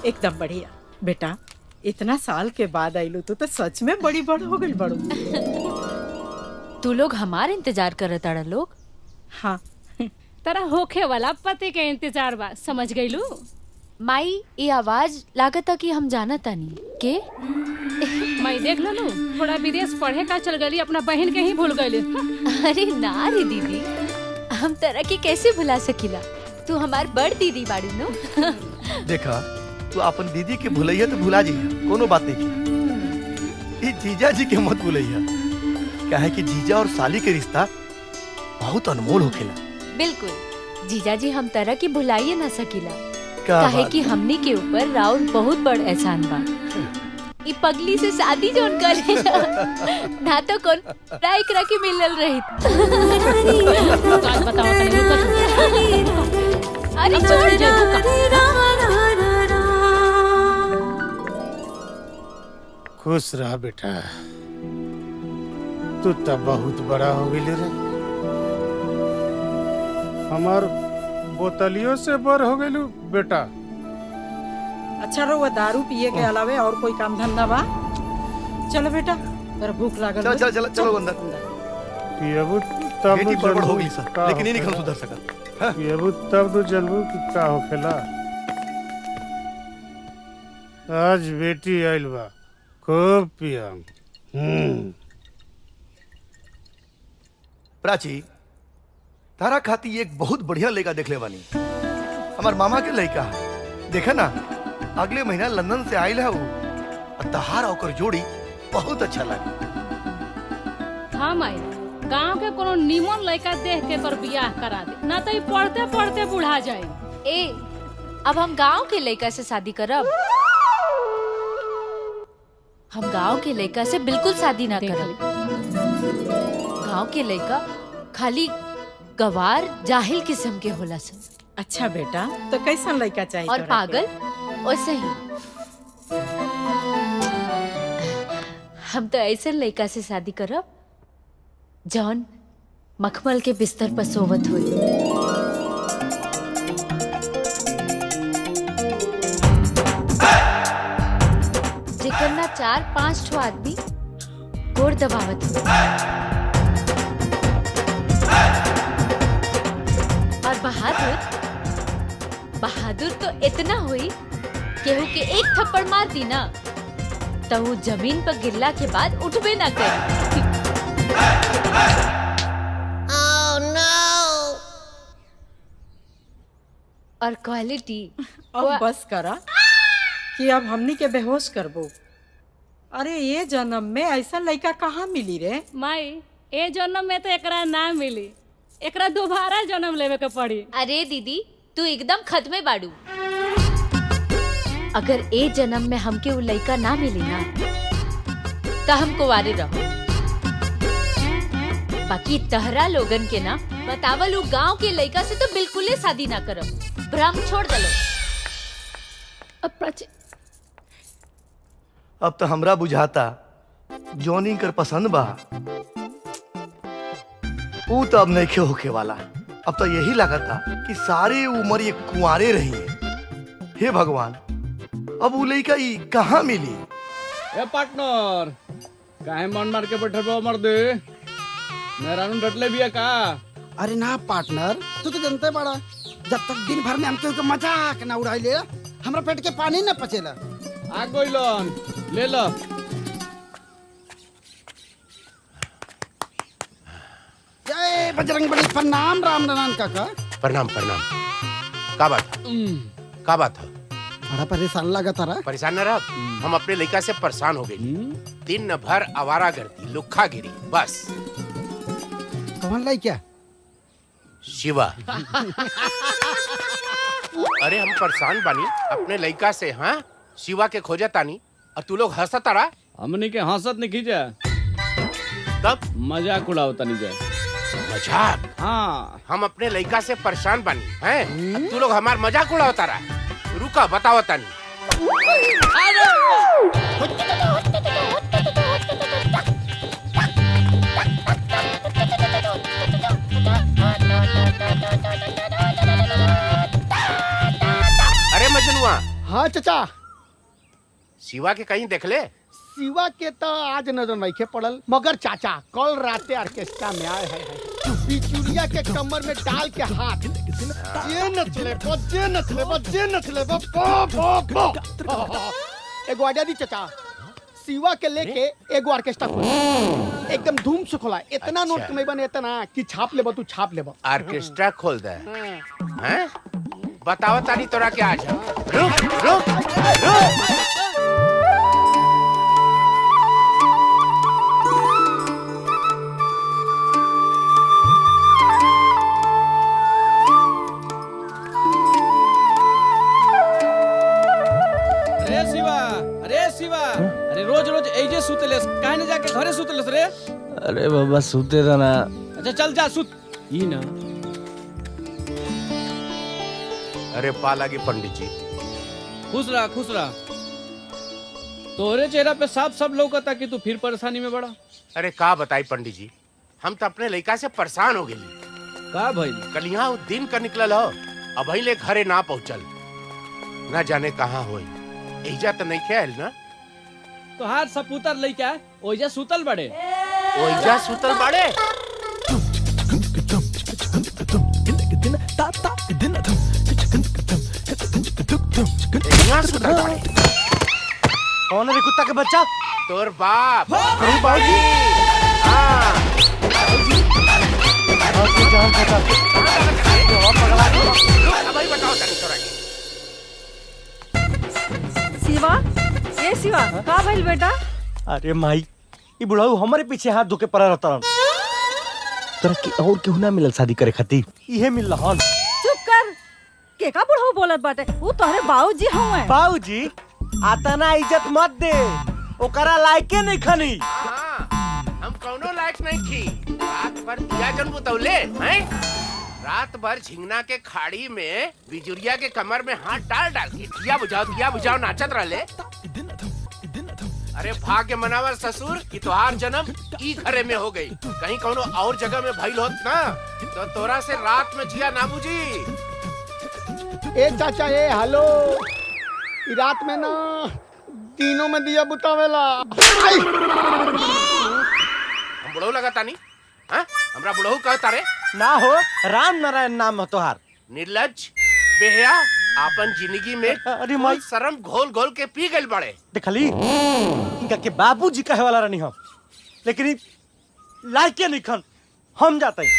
एकदम बढ़िया बेटा, इतना साल के बाद आइलू तू तो सच में बड़ी बड़ हो गई बड़ू। तू लोग हमार इंतजार करत ताड़ा लोग। हाँ तरा होखे वाला पति के इंतजार बा, समझ गईलू। माई ये आवाज लागता कि हम जाना तानी के मैं देख लू थोड़ा विदेश पढ़े का चल गई, अपना बहन के ही भूल गई। अरे ना रे दीदी, हम तरह के कैसे भुला सकीला, तू हमार बड़ दीदी बाड़ी नो। देखा तू अपन दीदी के भुलैया तो भुला जाइए, कोनो बात नहीं की। जीजा जी के मत भुलैया, क्या है कि जीजा और साली के रिश्ता बहुत अनमोल होखेला। बिल्कुल जीजा जी, हम तरह की भुलाइए ना सकीला, क्या काहे कि हमनी के ऊपर राउर बहुत बड़ एहसान बा। ई पगली से शादी जोन करे ना तो कौन राइकरा के मिलल रही। बताओ अरे छोड़ खुश रहा बेटा, तू तब बहुत बड़ा हो गई रे, हमार बोतलियों से बर हो गई बेटा। अच्छा रहो, दारू पिए के अलावे और कोई काम धंधा बा? चलो बेटा, तेरा भूख लागल। चलो चलो चलो चलो अंदर। पियबू तब बेटी बड़ हो गई सा, लेकिन नहीं निकल सुधर सका। पियबू तब तो जनबू कि का होखेला। आज बेटी आइल बा, खूब पियम। प्राची, तारा खाती एक बहुत बढ़िया लड़का देख ले वाली, हमार मामा के लड़का है। देखा ना अगले महीना लंदन से आयल है वो, और तहार ओकर जोड़ी बहुत अच्छा लगा। हाँ माई, गांव के कोनो नीमन लड़का देख के कर बियाह करा दे, ना तो पढ़ते पढ़ते बुढ़ा जाए। ए, अब हम गांव के लड़का से शादी करब? हम गांव के लड़का से बिल्कुल शादी ना करब। गांव के लड़का खाली गवार जाहिल किस्म के होला सन। अच्छा बेटा, तो कैसा लड़का चाहिए? और पागल वैसे ही। हम तो ऐसे लड़का से शादी करब जौन मखमल के बिस्तर पर सोवत हुई, जेकर ना 4-5 ठो आदमी गोड़ दबावत हुई, और बहादुर तो इतना हुई केहू के एक थप्पड़ मार दी ना तो वो जमीन पर गिरला के बाद उठबे ना करे। Oh, no! और क्वालिटी अब बस करा कि अब हमनी के बेहोश करबो। अरे ये जन्म में ऐसा लड़का कहाँ मिली रे? माई, ए जन्म में तो एकरा ना मिली, एकरा दोबारा जन्म लेवे के पड़ी। अरे दीदी, तू एकदम खत्मे बाड़ू। अगर ए जन्म में हमके वो लड़का ना मिली ना तो हम कुंवारे रहो। बाकी तहरा लोगन के ना बतावल उ गांव के लड़का से तो बिल्कुल शादी ना करब, भ्रम छोड़ दलो। अब तो हमरा बुझाता जॉनी कर पसंद बा, वो तो अब नहीं होके वाला। अब तो यही लगता कि सारे उम्र ये कुंवारे रही है। हे भगवान, अब वो लड़का कहाँ मिली? ए पार्टनर, काहे मन मार के बैठे बो मर्दे? मेरा नु डटले बिया का? अरे ना पार्टनर, तू तो जानते बड़ा, जब तक दिन भर में हमके मजाक ना उड़ाइले हमरा पेट के पानी ना पचेला। आ गइलन, ले लो। जय बजरंगबली। प्रणाम राम नारायण काका। प्रणाम प्रणाम। का बात का बात है? बड़ा परेशान लगा तारा। परेशान न रह, हम अपने लड़का से परेशान हो गए। दिन भर आवारा गर्दी, लुक्खा गिरी, बस। कौन लाई क्या? शिवा। अरे हम परेशान बानी अपने लड़का से। हाँ, शिवा के खोजा तानी और तू लोग हंसत तारा। हमनी के हंसत नहीं खींचा, तब मजाक उड़ावता नहीं जाए। मजाक? हाँ, हम अपने लड़का से परेशान बानी हैं, अब तू लोग हमार मजाक उड़ाओ तारा। रुका बताओ तानी। अरे मजनुआ, हाँ चाचा, शिवा के कहीं देख ले? शिवा के तो आज नजर नहीं पड़ल, मगर चाचा कल राते ऑर्केस्ट्रा में आए हैं बिचुरिया के कमर में डाल के हाथ जे नचले एगो आजा दी चाचा। शिवा के लेके एगो ऑर्केस्ट्रा खोला, एकदम धूम से खोला। इतना नोट अच्छा। कमाई बने इतना कि छाप लेबो, तू छाप लेबो। ऑर्केस्ट्रा खोल दे हैं? बताओ तानी तोरा के आज। रुक रुक रुक। अरे शिवा, अरे रोज रोज ऐजे सुतलेस, काहे न जाके घरे सुतलेस रे? अरे बाबा सुते था ना। अच्छा चल जा सुत। ई ना। अरे पाला की पंडित जी। खुश रहा खुश रहा। तोरे चेहरा पे साफ सब लौकता कि तू फिर परेशानी में बड़ा। अरे का बताई पंडित जी, हम तो अपने लड़का से परेशान हो गए। का भाई? कल यहाँ वो दिन का निकलल हो, अब ले घरे ना पहुँचल, ना जाने कहाँ होई। एजा तो नहीं खेल ना? तो हार सपूतर लइका ओइजा सुतल बड़े। ओइजा सुतल बड़े? यहाँ सुतल बड़े? कौन है रे कुत्ता के बच्चा? तोर बाप। बाबूजी। हाँ। भाई बताओ तोरा के। शिवा, ये शिवा, का भइल बेटा? अरे माई, ये बुढ़ाऊ हमारे पीछे हाथ धोके पड़ा रहता रहा। तोरा के और केहू ना मिलल शादी करे खातिर, इहे मिल रहन। चुप कर, के का बुढ़ऊ बोलत बाटे? वो तोहरे बाबूजी हवे। बाबूजी, आता ना इज्जत मत दे, ओकरा लायके नहीं खनी। हाँ, हम कौनो लायक नहीं थी। रात भर दिया जन बुतौले हैं? रात भर झिंगना के खाड़ी में बिजुरिया के कमर में हाथ डाल डाल के दिया बुझाओ नाचत रहले। अरे भाग्य मनावर ससुर कि तोहार जन्म ई घरे में हो गई। कहीं कौनो और जगह में भइल होत ना तो तोरा से रात में जिया ना बुझी। ए चाचा, ए हेलो, ई रात में ना दिनों में दिया बुतावेला। हम बुढ़ऊ लगाता नहीं? हाँ? हमरा बुढ़ऊ कहता रे? ना हो, राम नारायण नाम हो तोहार। निर्लज, बेहया, आपन जिंदगी में अरे माई, शर्म घोल घोल के पी गइल बड़े। देखली इनका के बाबूजी कहे वाला रहनी हम, लेकिन लायके नहीं खन। हम जाते हैं।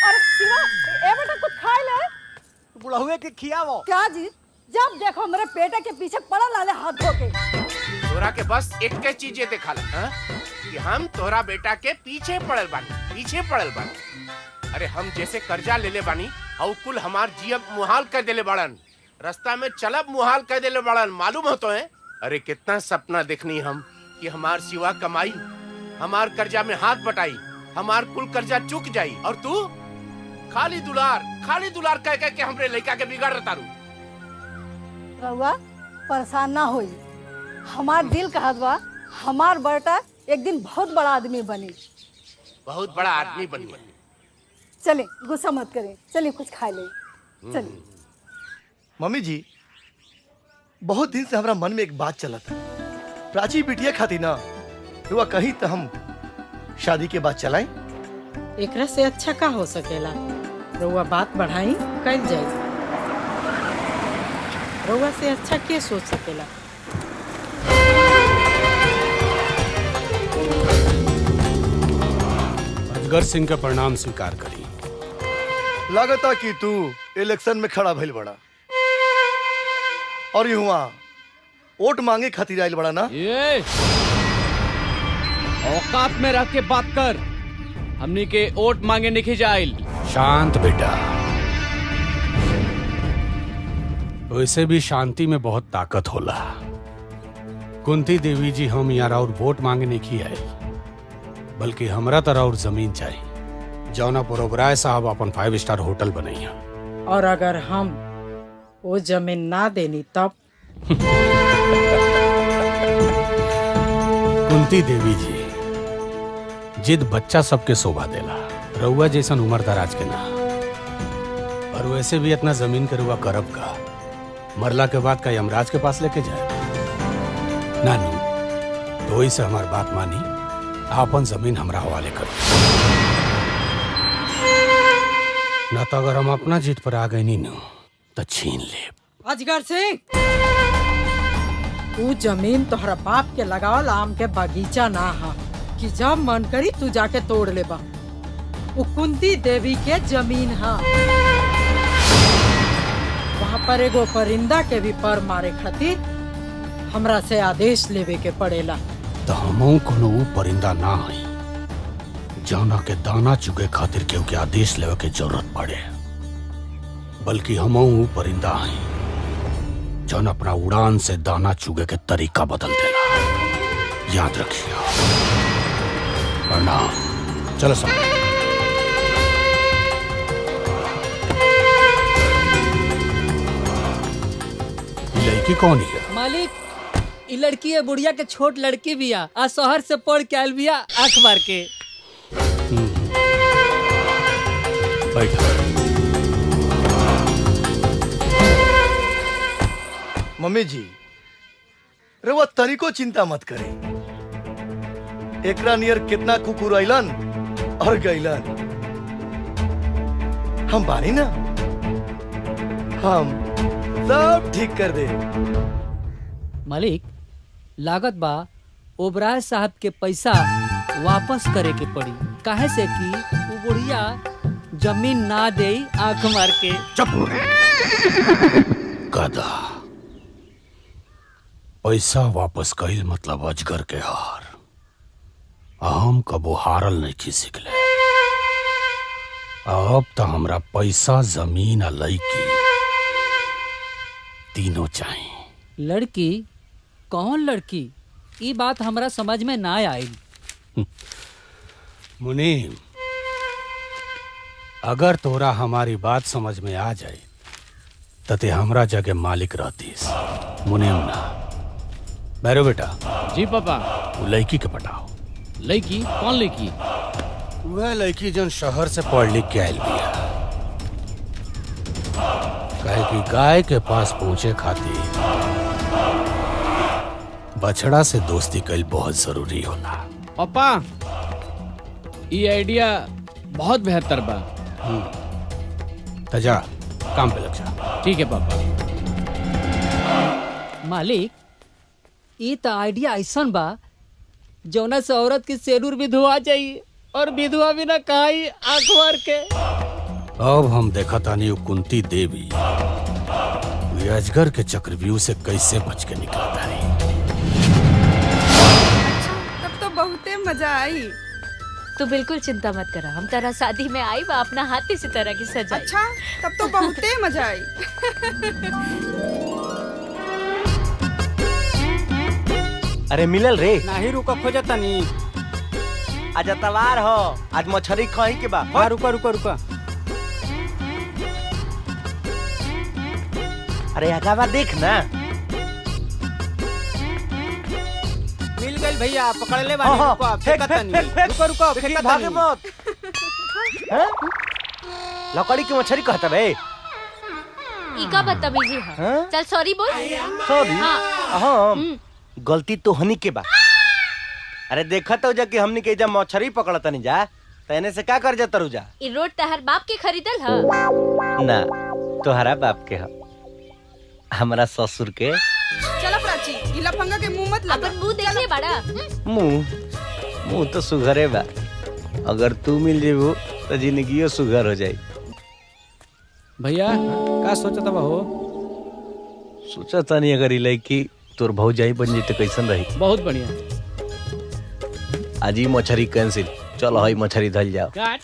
अरे शिवा, ए बेटा कुछ खाए ले। बुढ़ावे के खियावो। क्या जी? जब देखो मेरे पेटे के पीछे पड़ा लाले हाथ धोके। तोरा के बस एक के चीजें देखा ला कि हम तोरा बेटा के पीछे पड़ल बानी। अरे हम जैसे कर्जा ले ले बानी, और कुल हमार जियब मुहाल कर देले बाड़न, रास्ता में चलब मुहाल कर देले बाड़न। मालूम हो तो है? अरे कितना सपना देखनी हम कि हमार सिवा कमाई, हमार कर्जा में हाथ बटाई, हमार कुल कर्जा चुक जाई, और तू खाली दुलार कह कह के हमरे लड़का के बिगाड़ रहा तारू। रहुआ परेशान ना होई, हमार दिल कहत बा हमार बेटा एक दिन बहुत बड़ा आदमी बनी। बहुत बड़ा आदमी बनी। चले, गुस्सा मत करें, चलिए कुछ खा ले। चलिए। मम्मी जी, बहुत दिन से हमारा मन में एक बात चला था। प्राची बिटिया खाती ना रुआ कहीं तो हम शादी के बाद चलाएं। एकरा से अच्छा का हो सकेला? रुआ बात बढ़ाई कल जाए। रुआ से अच्छा के सोच सकेला? अजगर सिंह का परिणाम स्वीकार करी। लागता कि तू इलेक्शन में खड़ा भइल बड़ा और युवा वोट मांगे खातिर आइल बड़ा ना? ये औकात में रह के बात कर। हमनी के वोट मांगे नहीं जाइल। शांत बेटा, वैसे भी शांति में बहुत ताकत होला। कुंती देवी जी, हम यहाँ और वोट मांगने की आई, बल्कि हमरा तरह और जमीन चाहिए जौना पर ओबराय साहब अपन 5 स्टार होटल बनैया। और अगर हम वो जमीन ना देनी तब? कुंती देवी जी, जिद बच्चा सबके शोभा देला, रउआ जैसन उम्र दराज के ना। और वैसे भी इतना जमीन के रुआ करब का, मरला के बाद का यमराज के पास लेके जाए नानू। तो वही से हमार बात मानी, आपन जमीन हमरा हवाले करो, ना तो अगर हम अपना जीत पर आ गए नी नो तो छीन ले। अजगर सिंह, तू जमीन तोहरा बाप के लगावल आम के बगीचा ना हा कि जब मन करी तू जाके तोड़ ले बा। वो कुंती देवी के जमीन हा। वहाँ पर एगो परिंदा के भी पर मारे खातिर हमरा से आदेश लेवे के पड़ेला। तो हमहू कोनो ऊ परिंदा ना हई जौना के दाना चुगे खातिर केहू के आदेश लेवे के जरूरत पड़े, बल्कि हमहू ऊ परिंदा हई जौन अपना उड़ान से दाना चुगे के तरीका बदल देला। याद रखिए। प्रणाम। चलो सब। लड़की कौन है? मालिक, ई लड़की है बुढ़िया के छोट लड़की बिया, आ शहर से पढ़ के आयल बिया आंख मार के। मम्मी जी, रउआ तनिको चिंता मत करे। एकरा नियर कितना कुकुर आइलन और गइलन। हम बानी ना, हम सब ठीक कर दे। मालिक, लागत बा ओबराय साहब के पैसा वापस करे के पड़ी, काहे से कि वो बुढ़िया जमीन ना दे आंख मार के। चुप। गधा, पैसा वापस कईल मतलब अजगर के हार। हम कबो हारल नहीं की सिखले। अब तो हमरा पैसा, जमीन आ लड़की तीनों चाहिए। लड़की? कौन लड़की? ये बात हमरा समझ में ना आई। मुनीम, अगर तोरा हमारी बात समझ में आ जाए तो ते हमरा जगह मालिक रहतीस। मुनीम ना। बैरो बेटा। जी पापा। वो लड़की के पटाओ। लड़की? कौन लड़की? वह लड़की जो शहर से पढ़ लिख के आयल बिया। कहे कि गाय के पास पहुंचे खातिर बछड़ा से दोस्ती कईल बहुत जरूरी होला। पापा, ये आइडिया बहुत बेहतर बा। तजा काम पे लग जा। ठीक है पापा। मालिक, ये तो आइडिया ऐसन बा जौना से औरत की सेरूर भी धुआ जाइए और विधवा भी ना कहाई आंख मार के। अब हम देखा तानी कुंती देवी अजगर के चक्रव्यूह से कैसे बच के निकला तारी। तब तो बहुते मजा आई। तू बिल्कुल चिंता मत करा, हम तेरा शादी में आई बा अपना हाथी से तरह की सजाई। अच्छा, तब तो बहुते मजा आई। अरे मिलल रे? नहीं रुको, खोजा तनी। आज तवार हो, आज मछरी खाई के बा। हाँ, रुका रुका रुका। अरे आगावा देख ना। मिल गई भैया, पकड़ ले बानी। रुको, आप फेंक, फेंका फेंक, तनी। फेंक, फेंक। रुको रुको, देखिए, फेंका भागे तनी। मत। हैं? लकड़ी की मछली कहता बे। इका बदतमीजी है। हाँ? चल सॉरी बोल। सॉरी? हाँ। हाँ, गलती तो हनी के बा। अरे देखा तो जा कि हमनी के जब मछली पकड़ता नहीं जा तने से का कर जाता रुजा। ई रोड तहर बाप के खरीदल है ना, तोहरा बाप के ह, हमरा ससुर के। चलो प्राची, ई लफंगा के मुंह मत लगा। अपन मुंह देख ले बड़ा। मुंह तो सुघरे बा। अगर तू मिल जेबू तो जिंदगियो सुघर हो जाई। भैया का सोचता बा हो? सोचा तानी अगर ई लड़की तोर भौजाई बन जी तो कैसन रही। बहुत बढ़िया। आज ही मछली कैंसिल। चलो हई मछली धल जाओ। काट।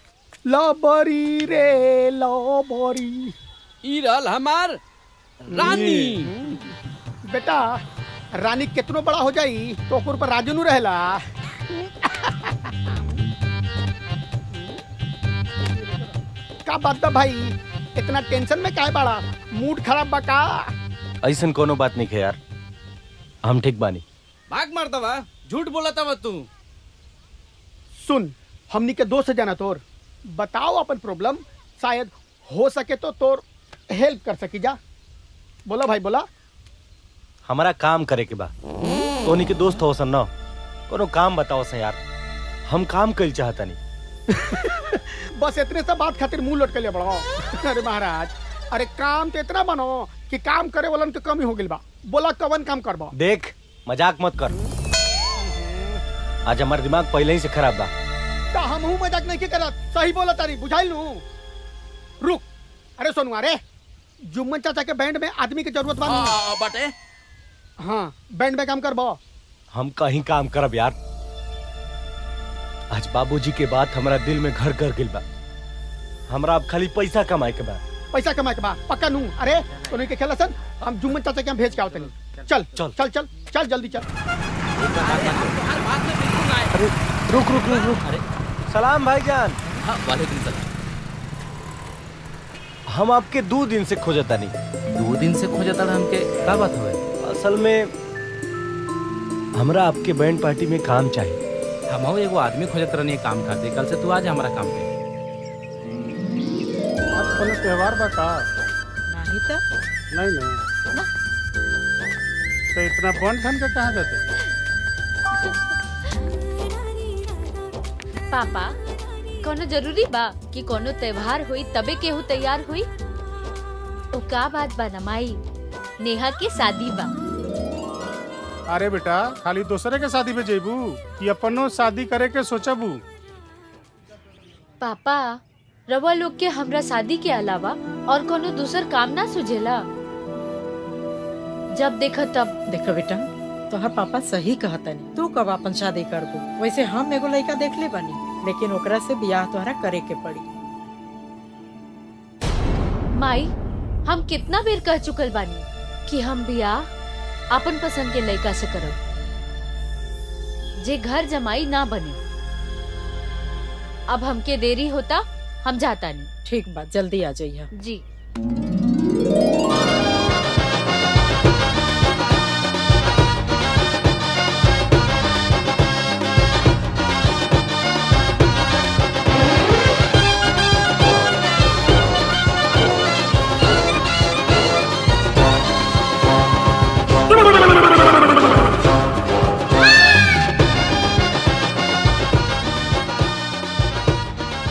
लबरी रे लबरी। ई रहल हमार रानी बेटा रानी कितनो बड़ा हो जाई तो ओकर पर राजू नु रहेला। का बात बा भाई, इतना टेंशन में काहे बाड़ा? मूड खराब बा का? ऐसन कोनो बात नहीं है यार, हम ठीक बानी। भाग मारता बा, झूठ बोलता बा तू। सुन, हमनी के दोस्त जाना तोर, बताओ अपन प्रॉब्लम, शायद हो सके तो तोर हेल्प कर सकी जा। बोला भाई बोला। हमारा काम करे के बा, तोनी के दोस्त हो सन न, कोनो काम बताओ सन यार, हम काम कइल चाहता नहीं। बस इतने सब बात खातिर मुंह लटके ले बड़ो। अरे महाराज, अरे काम तो इतना बनो कि काम करे वालन के कमी हो गइल बा। बोला कवन काम करबो? देख मजाक मत कर, आज हमार दिमाग पहले ही से खराब बा। का हमहू मजाक नहीं के करत, सही बोला तारी, बुझाइल नु। रुक, अरे सोनू, अरे जुम्मन चाचा के बैंड में आदमी की जरूरत बा। बाटे हाँ, बैंड में काम करबो। हम कहीं काम करब यार, आज बाबूजी के बात हमारा दिल में घर कर गिल बा। हमरा अब खाली पैसा कमाए के बा। पैसा कमाए के बा पक्का नू। अरे तो नहीं के खेला सन, हम जुम्मन चाचा के यहाँ भेज के आवते नहीं। चल चल चल चल चल जल्दी चल। अरे रुक रुक रुक रुक। अरे सलाम भाईजान। हाँ, वालेकुम सलाम। हम आपके 2 दिन से खोजता नहीं। 2 दिन से खोजता रहा हमके, का बात हुआ? असल में हमरा आपके बैंड पार्टी में काम चाहिए। हम एगो आदमी खोजत रहनी काम खातिर, कल से तू आज हमारा काम पे। आज कोनो त्योहार बा का? नहीं तो नहीं नहीं तो इतना बन ठन के कहाँ जाते? पापा कोनो जरूरी बा कि कोनो त्योहार हुई तबे केहू तैयार हुई? ओ का बात बा ना माई, नेहा की शादी बा। अरे बेटा, खाली दूसरे के शादी पे जेबू कि अपनो शादी करे के सोचबू? पापा रवा लोग के हमरा शादी के अलावा और कोनो दूसर काम ना सुझेला? जब देखो तब। देखो बेटा, तोहर पापा सही कहता नहीं, तू कब अपन शादी करबू? वैसे हम एगो लड़का देख ले बानी, लेकिन ओकरा से बियाह तोहरा करे के पड़ी। माई हम कितना बेर कह चुकल बानी कि हम बियाह अपन पसंद के लड़का से करब, जे घर जमाई ना बने। अब हमके देरी होता, हम जाता नहीं। ठीक बात, जल्दी आ जाइए जी।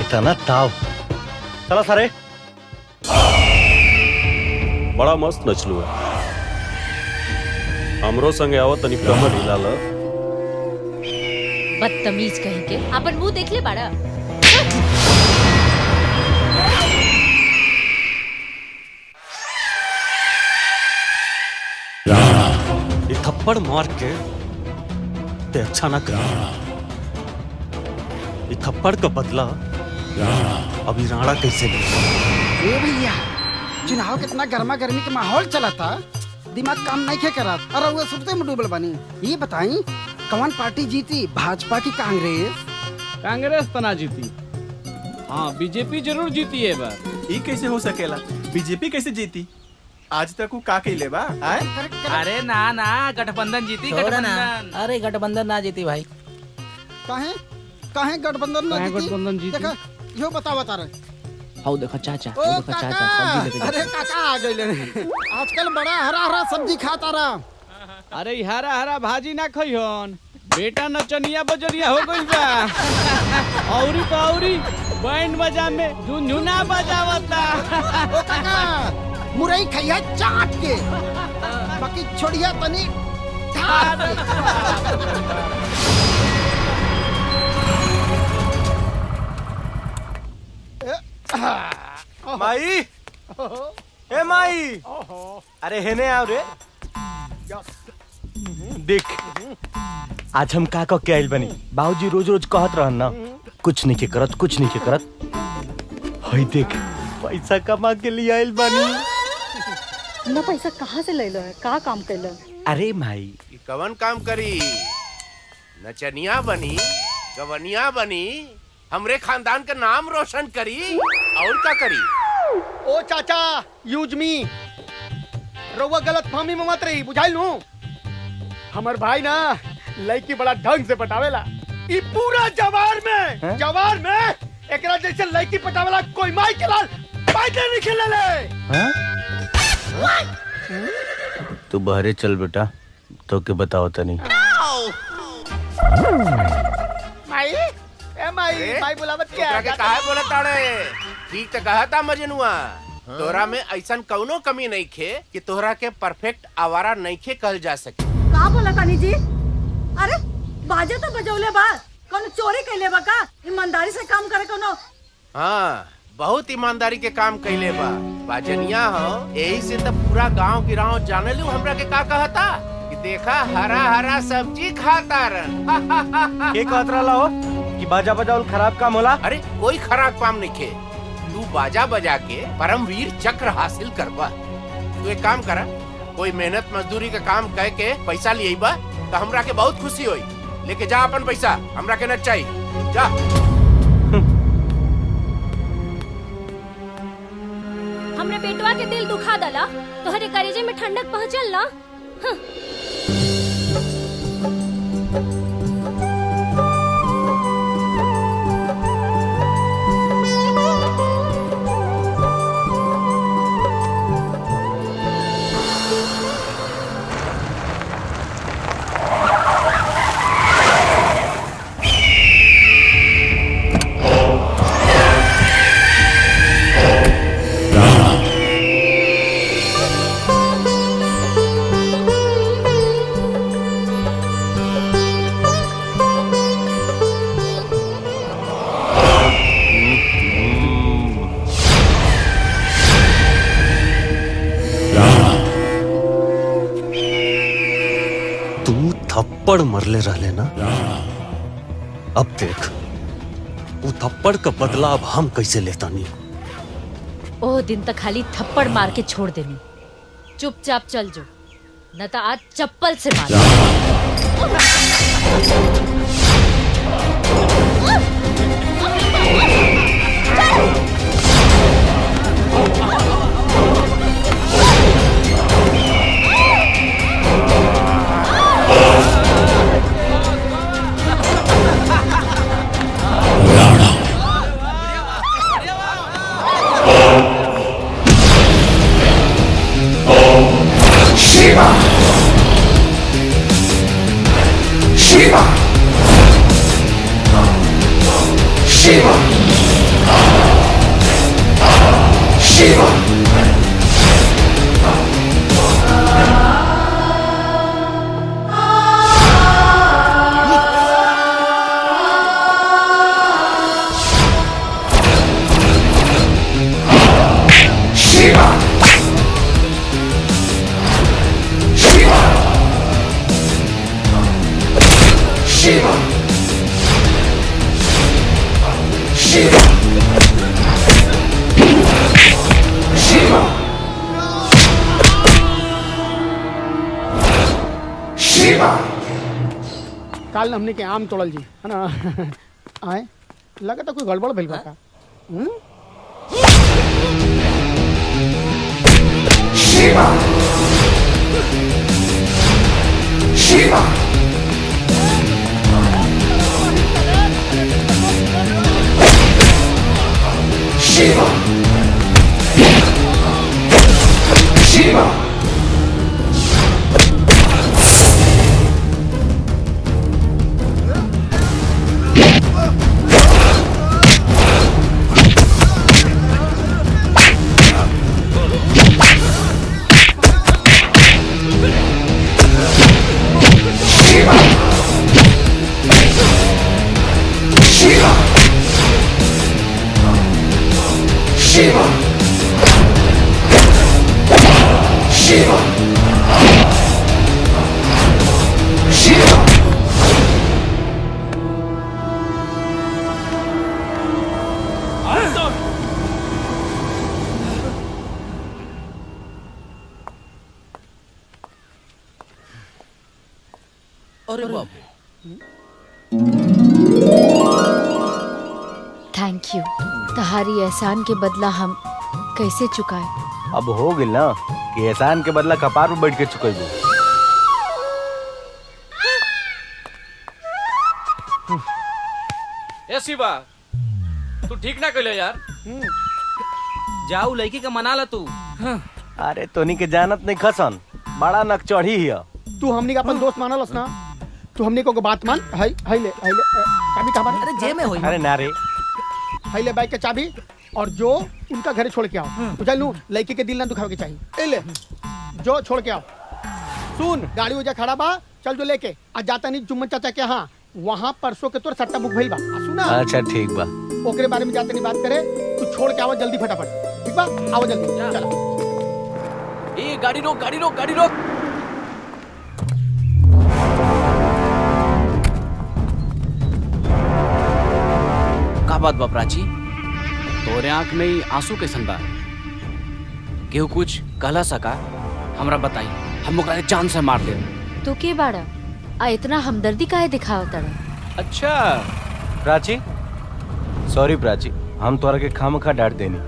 इतना ताव चला सारे। बड़ा मस्त नचलू है, हमरो संगे आवत तनी कमर हिला ल। बदतमीज कहीं के, अपन मुंह देख ले बाड़ा। ये थप्पड़ मार के ते अच्छा ना कर। ये थप्पड़ का बदला अभी राणा कैसे ले? ए भैया, चुनाव कितना गर्मा गर्मी के माहौल चला था, दिमाग काम नहीं खे करा। अरे वो सुनते में डूबल बनी। ये बताई कौन पार्टी जीती, भाजपा की कांग्रेस? कांग्रेस तना जीती। हाँ, बीजेपी जरूर जीती है बार। ये कैसे हो सकेला? बीजेपी कैसे जीती? आज तक वो का कइले बा? अरे ना ना, गठबंधन जीती। गठबंधन। अरे गठबंधन ना जीती भाई। काहे काहे गठबंधन ना जीती? गठबंधन जीती। देखा यो बता रहे। हाउ देखो चाचा, ओ देखो चाचा सब्जी लेके काका, अरे काका आ गइले। आजकल बड़ा हरा हरा सब्जी खाता रहा। अरे हरा हरा भाजी ना खइहन, बेटा नचनिया बजरिया हो गइल बा। औरी तो औरी बैंड बजा में झुनझुना बजावता। ओ काका, मुरई खइया चाट के, बाकी छोड़िया तनी ठाट। माई, ए माई, अरे हेने आओ रे। देख आज हम का के आइल बनी। बाबूजी रोज रोज कहत रहन ना, कुछ नहीं के करत, कुछ नहीं के करत। हई देख पैसा कमा के लिए आइल बनी। ना पैसा कहाँ से ले लो है? का काम कैलो? अरे माई कि कवन काम करी, नचनिया बनी, गवनिया बनी, हमरे खानदान का नाम रोशन करी, और क्या करी? ओ चाचा, यूज मी। रउआ गलत फहमी में मत रही, बुझाइल नू। हमर भाई ना लड़की बड़ा ढंग से पटावेला। ई पूरा जवार में एकरा जैसे लड़की पटावेला कोई माई के लाल पैदे नहीं खेलेले। तू बहरे चल बेटा, तो के बताओ तनी। माई बुलावत क्या तोरा के काहे बोलत ताड़े? ठीक तो कहता मजनुआ, तोरा में ऐसा कौनो कमी नहीं खे कि तोहरा के परफेक्ट आवारा नहीं खे कहल जा सके। का बोला तानी जी? अरे बाजे तो बजौले बा, कौन चोरी कैले बा का? ईमानदारी से काम करे कोनो। हाँ, बहुत ईमानदारी के काम कैले बा। बाजनिया हो, यही से तो पूरा गांव गिराव जाने लू हमरा के का कहता कि देखा हरा हरा सब्जी खाता रन। के कहत रहला हो कि बाजा बजाउल खराब काम होला? अरे कोई खराब काम नहीं खे, तू बाजा बजा के परमवीर चक्र हासिल करबा। तू एक काम करा, कोई मेहनत मजदूरी का काम कह के पैसा लिए बा तो हमरा के बहुत खुशी होई। लेके जा अपन पैसा, हमरा के न चाहिए, जा। हमरे पेटवा के दिल दुखा दला, तोहरे करेजे में ठंडक पहुंचल ना। थप्पड़ मरले रहले ना, अब देख वो थप्पड़ का बदला अब हम कैसे लेता नहीं। ओ दिन तक खाली थप्पड़ मार के छोड़ देनी, चुपचाप चल जो, न तो आज चप्पल से मार। Shiva! Shiva! Shiva! Shiva! Shiva! Shiva! Shiva! Shiva! Shiva! काल हमने के आम तोड़ल जी, है ना? आए लगा तो कोई गड़बड़ भइल बा का? Shiva! Shiva! Shiva! Shiva! Shiva! Shiva! Shiva! अरे बाप थैंक यू। तुम्हारी एहसान के बदला हम कैसे चुकाए? अब हो गिल ना कि एहसान के बदला कपार पे बैठ के चुकेबू। ए शिवा, तू ठीक ना कहले यार। जाऊ लड़की का मना ला तू। अरे तोनी के जानत नहीं खसन, बड़ा नक चढ़ी हिया। तू हमनी का अपन दोस्त मानलस ना, तू हमनी को बात मान। हाय हाय ले चाबी कहां बारे? अरे जेब में होई। अरे ना रे, हाय ले बाइक के चाबी और जो उनका घरे छोड़ के आओ। बुझल नू, लड़की के दिल ना दुखावे के चाहिए। ए ले जो छोड़ के आओ। सुन, गाड़ी उजा खड़ा बा, चल जो लेके आज जाता नहीं जुम्मन चाचा के यहाँ। वहाँ परसों के तोर सट्टा बुक भइल बा। सुना? अच्छा ठीक बा। ओकरे बारे में जाते नहीं बात करे, तू छोड़ के आओ जल्दी फटाफट। ठीक बा, आओ जल्दी चला। ए गाड़ी रोक, गाड़ी रोक, गाड़ी रोक। का बात बा प्राची? तोरे आंख में ही आंसू कैसन बा? केहू कुछ कहला सका? हमरा बताई, हम ओकरा के जान से मार दे। तो के बाड़ा आ इतना हमदर्दी काहे दिखावत तड़ा? अच्छा प्राची, सॉरी प्राची, हम तोरा के खामखा डांट देनी।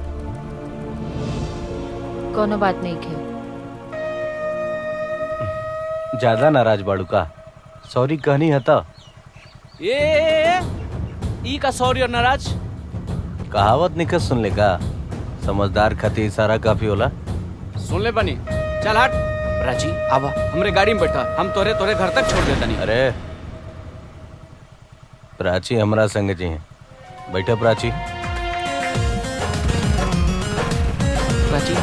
कोनो बात नहीं के। ज्यादा नाराज बाड़ू का? सॉरी कहनी है तो? ई का सॉरी और नाराज? कहावत निकल सुन ले का, समझदार खातिर इशारा काफी होला। सुन ले बनी, चल हट। प्राची आवा, हमरे गाड़ी में बैठा, हम तोरे घर तक छोड़ देता नहीं। अरे प्राची हमरा संग जी हैं, बैठा प्राची। प्राची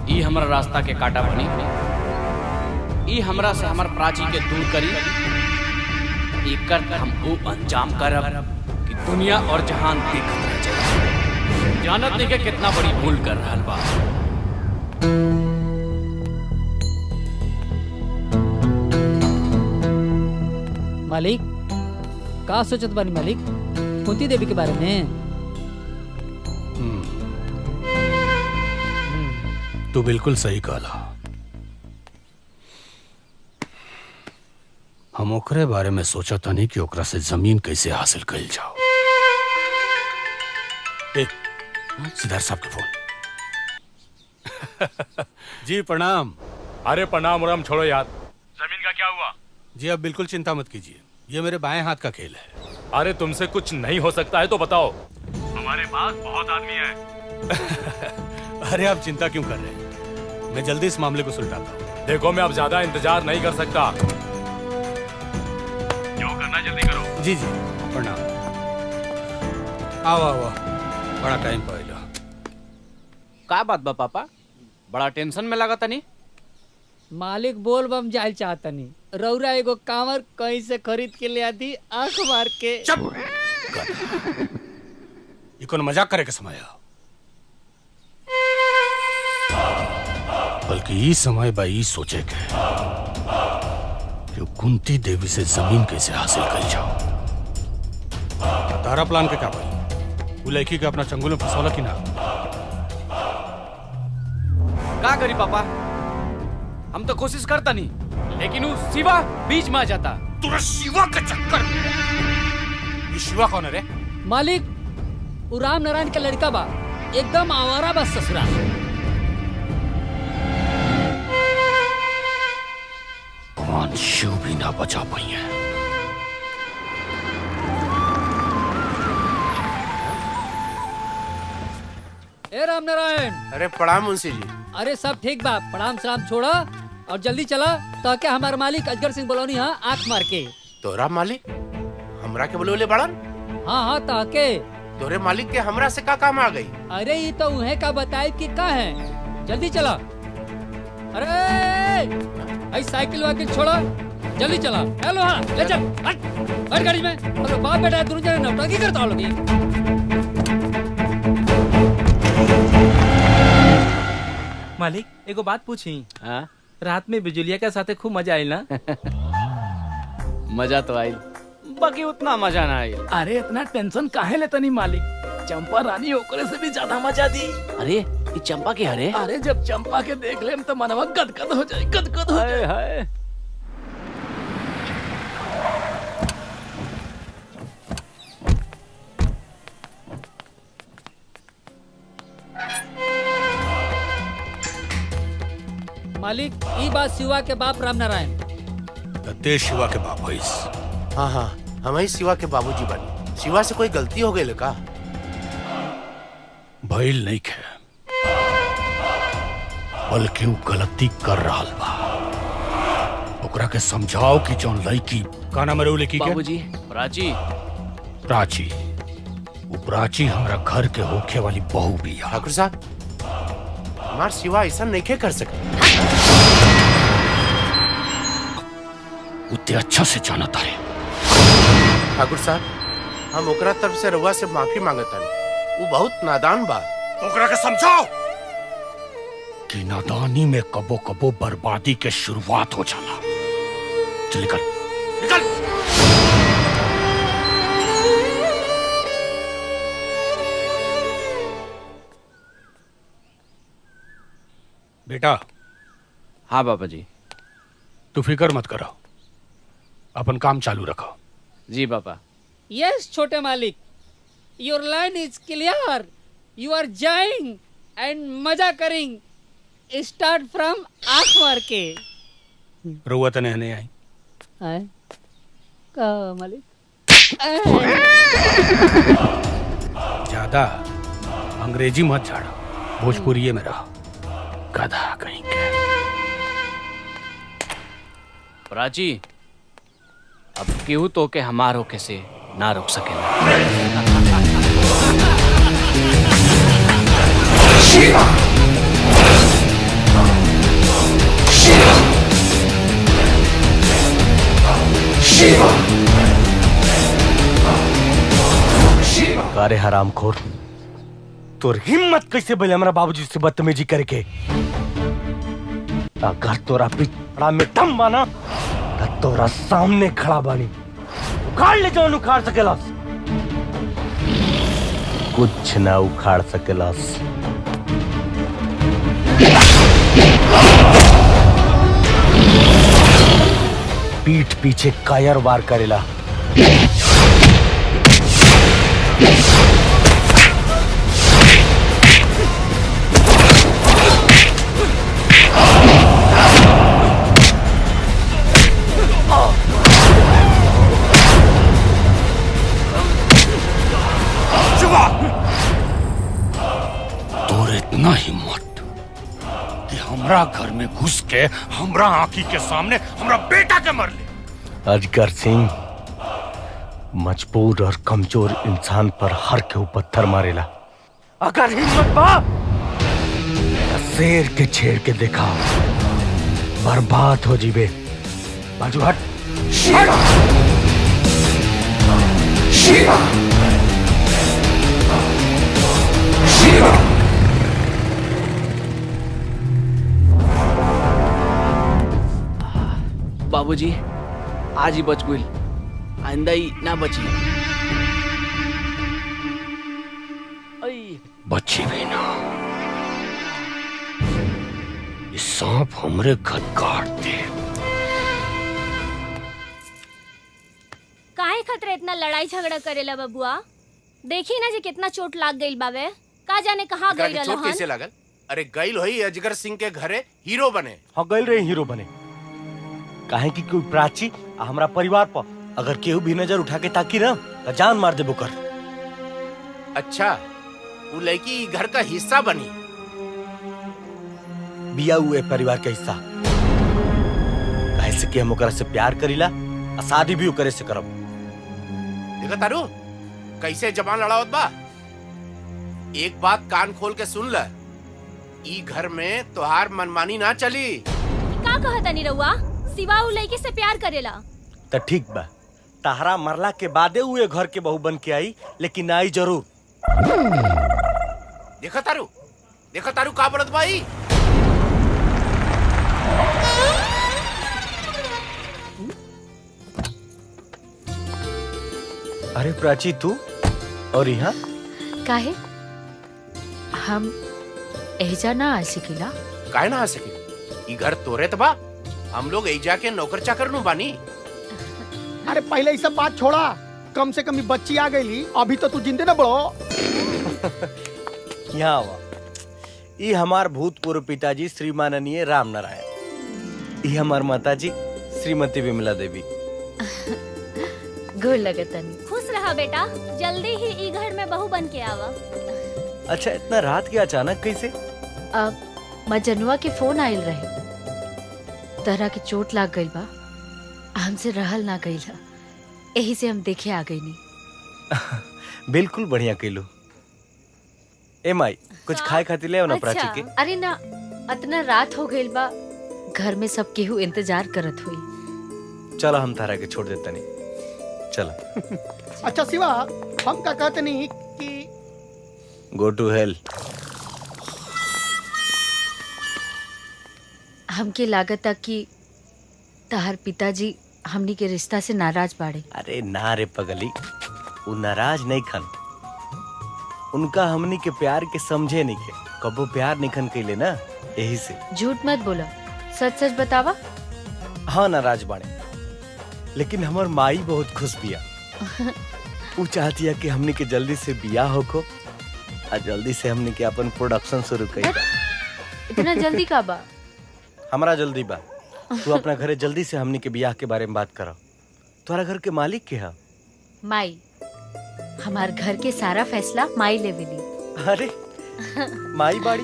ई हमरा रास्ता के काटा बनी, ई हमरा से हमर प्राची के दूर करी। एकर हम वो अंजाम करब कि दुनिया और जहान देखत रह जाए। जानत नहीं के कितना बड़ी भूल कर रहल बा। मालिक का सोचत बानी मालिक कुंती देवी के बारे में? तू बिल्कुल सही कहला। हम ओकरे बारे में सोचा था नहीं कि ओकरा से जमीन कैसे हासिल कल जाओ। सिद्धार्थ साहब का फोन। जी प्रणाम। अरे प्रणाम उराम छोड़ो यार। जमीन का क्या हुआ? जी आप बिल्कुल चिंता मत कीजिए, ये मेरे बाएं हाथ का खेल है। अरे तुमसे कुछ नहीं हो सकता है तो बताओ। हमारे पास बहुत आदमी है। अरे आप चिंता क्यों कर रहे हैं, मैं जल्दी इस मामले को सुलझाता हूँ। देखो मैं अब ज्यादा इंतजार नहीं कर सकता। जो करना जल्दी करो। जी जी प्रणाम। आओ आओ, बड़ा टाइम पड़ेगा। का बात बा पापा, बड़ा टेंशन में लगा तनी? मालिक बोल बम जायल चाहतनी, रौरा एगो कांवर कहीं से खरीद के ले आती आंख मार के। ये कौन मजाक करे के समय है? बल्कि ये समय बा ई सोचे के कि कुंती देवी से जमीन कैसे हासिल कर जाओ। तारा प्लान के का भाई, वो लड़की के अपना चंगुल में फंसौला कि ना? का करी पापा, हम तो कोशिश करता नहीं, लेकिन वो शिवा बीच में आ जाता। तुरा शिवा का चक्कर में। ये शिवा कौन है रे? मालिक वो राम नारायण का लड़का बा, एकदम आवारा बस ससुरा। भगवान शिव भी ना बचा पाई है। ए राम नारायण। अरे प्रणाम मुंशी जी। अरे सब ठीक बा, प्रणाम सलाम छोड़ा और जल्दी चला ताकि हमारे मालिक अजगर सिंह बलौनी हाँ आंख मार के। तोरा मालिक हमरा के बोले बड़न? हाँ हाँ ताके। तोरे मालिक के हमरा से का काम आ गई? अरे ये तो उन्हें का बताए कि का है, जल्दी चला। अरे आई साइकिल वाइकिल छोड़ा, जल्दी चला। हेलो हाँ ले चल, हट गाड़ी में। हम लोग बाप बेटा दोनों जने नौटंकी करता हो लोगी। मालिक एगो बात पूछी। रात में बिजुलिया के साथे खूब मजा आई ना? मजा तो आई, बाकी उतना मजा ना आई। अरे इतना टेंशन काहे लेता नहीं मालिक, चंपा रानी ओकरे से भी ज्यादा मजा दी। अरे ये चंपा के हरे अरे जब चंपा के देख लेम तो मनवा गदगद हो जाए, गदगद हो जाए। हाय मालिक ई बात शिवा के बाप राम नारायण। ते शिवा के बाप भइस। हाँ हाँ, हम ही शिवा के बाबूजी बनी। शिवा से कोई गलती हो गई का? भइल नहीं खे, बल्कि वो गलती कर रहा बा। ओकरा के समझाओ कि जौन लड़की का नाम है लड़की के? बाबूजी प्राची। प्राची, वो प्राची हमरा घर के होखे वाली बहू भी है। ठाकुर साहब, हमार शिवा ऐसा नहीं कर सकता। उतने अच्छा से जानता है। ठाकुर साहब, हम ओकरा तरफ से रउआ से माफी मांगता नहीं। वो बहुत नादान बा। ओकरा के समझाओ कि नादानी में कबो कबो बर्बादी के शुरुआत हो जाला। चल निकल निकल। बेटा। हाँ बाबा जी। तू फिक्र मत करो, अपन काम चालू रखो। जी बाबा। यस छोटे मालिक, your line is clear. You are जाइंग एंड मजा करिंग। स्टार्ट फ्रॉम आँख मार के। रुआ तो नहीं आई आए का मालिक? ज्यादा अंग्रेजी मत झाड़ो, भोजपुरी में रहो। गधा कहीं के। प्राची, अब केहू तो के हमार होके से ना रोक सकेला। शिवा शिवा शिवा शिवा। अरे हरामखोर, तोर हिम्मत कैसे बोले हमारा बाबूजी से बदतमीजी करके? अगर तोरा पिछड़ा में दम बाना तो तोरा सामने खड़ा बानी। उखाड़ ले जो उखाड़ सकेलास, कुछ ना उखाड़ सकेलास। पीठ पीछे कायर वार करेला। तोर इतना हिम्मत कि हमरा घर में घुस के हमरा आंखी के सामने हमरा बेटा के मर ले। अजगर सिंह मजबूर और कमजोर इंसान पर हर के पत्थर मारेला। अगर हिम्मत बा तो शेर के छेड़ के देखा, बर्बाद हो जीबे। बाजू हट। शिवा शिवा शिवा। बाबूजी आज ही बच गई, आइंदा ही ना बची। बची भी ना, ये सांप हमरे घर काट दे। काहे खतरे इतना लड़ाई झगड़ा करेला बबुआ? देखी ना जी कितना चोट लाग गई बावे। का जाने कहाँ गई चोट रहन। कैसे लागल? अरे गईल होई अजगर सिंह के घरे हीरो बने। हाँ गईल रहे हीरो बने। काहे कि कोई प्राची आ हमरा परिवार पर अगर केहू भी नजर उठा के ताकी ना तो जान मार देबो कर। अच्छा, वो लड़की घर का हिस्सा बनी। बिया हुए परिवार का हिस्सा। काहे से कि हम ओकरा से प्यार करीला आ शादी भी ओकरे से करब। देखा तारू कैसे जबान लड़ावत बा। एक बात कान खोल के सुन ल, ई घर में तोहार मनमानी ना चली। का कहता नी रउआ? सिवा उ लड़की से प्यार करेला। तो ठीक बा, तहरा मरला के बादे हुए घर के बहू बन के आई, लेकिन आई जरूर। देखा तारू का बोलत भाई। अरे प्राची तू और यहाँ? काहे हम एजा ना आ सकिला? काहे ना आ सके? ई घर तोरे त बा, हम लोग एजा के नौकर चाकर नु बानी। अरे पहले ये सब बात छोड़ा, कम से कम ये बच्ची आ गई, अभी तो तू जिंदे न बड़ो। यहाँ आवा। ई हमार भूतपूर्व पिताजी श्री माननीय राम नारायण, ई हमार माताजी श्रीमती विमला देवी। गोर लगतनी। खुश रहा बेटा, जल्दी ही ई घर में बहू बन के आवा। अच्छा इतना रात के अचानक कैसे? अब मजनुआ के फोन आयल रहे, तरह के चोट लाग गई बा, हमसे रहल ना गई, यही से हम देखे आ गई नहीं। बिल्कुल बढ़िया कैलू। ए माई कुछ खाए खातिर ले आओ ना प्राची के। अरे ना, इतना रात हो गई बा, घर में सब केहू इंतजार करत हुई। चलो हम तारा के छोड़ देता नहीं, चलो। अच्छा शिवा, हम का कहते नहीं कि गो टू हेल। हमके लागत कि तहार पिताजी हमनी के रिश्ता से नाराज बाड़े। अरे ना रे पगली, वो नाराज नहीं खन, उनका हमनी के प्यार के समझे नहीं के, कबो प्यार नहीं खन कैले ना, यही से। झूठ मत बोला, सच सच बतावा। हाँ नाराज बाड़े, लेकिन हमार माई बहुत खुश बिया। वो चाहती है कि हमनी के जल्दी से बियाह होको और जल्दी से हमनी के अपन प्रोडक्शन शुरू करी। इतना जल्दी का बा? हमारा जल्दी बा, तू अपना घरे जल्दी से हमनी के बियाह के बारे में बात करो। तुम्हारा घर के मालिक के है? माई। हमार घर के सारा फैसला माई लेवेली। अरे माई बाड़ी,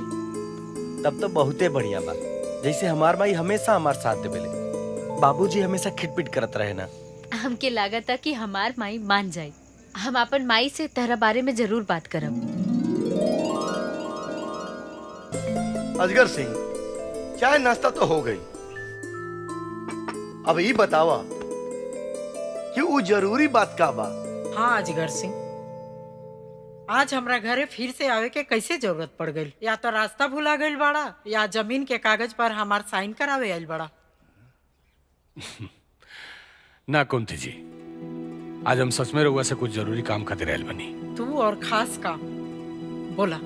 तब तो बहुते बढ़िया बा। जैसे हमार माई हमेशा हमार साथ देवेले, बाबूजी हमेशा खिटपिट करत रहे ना। हमके लागत था कि हमार माई मान जाए। हम अपन माई से तेरा बारे में जरूर बात करब। अजगर सिंह, चाय नाश्ता तो हो गई, अब ये बतावा कि वो जरूरी बात का बा? हाँ अजगर सिंह, आज हमरा घरे फिर से आवे के कैसे जरूरत पड़ गई? या तो रास्ता भुला गई बड़ा, या जमीन के कागज पर हमार साइन करावे आइल बड़ा। ना कुंती जी, आज हम सच में रउआ से कुछ जरूरी काम खातिर आइल बनी। तू और खास काम बोला,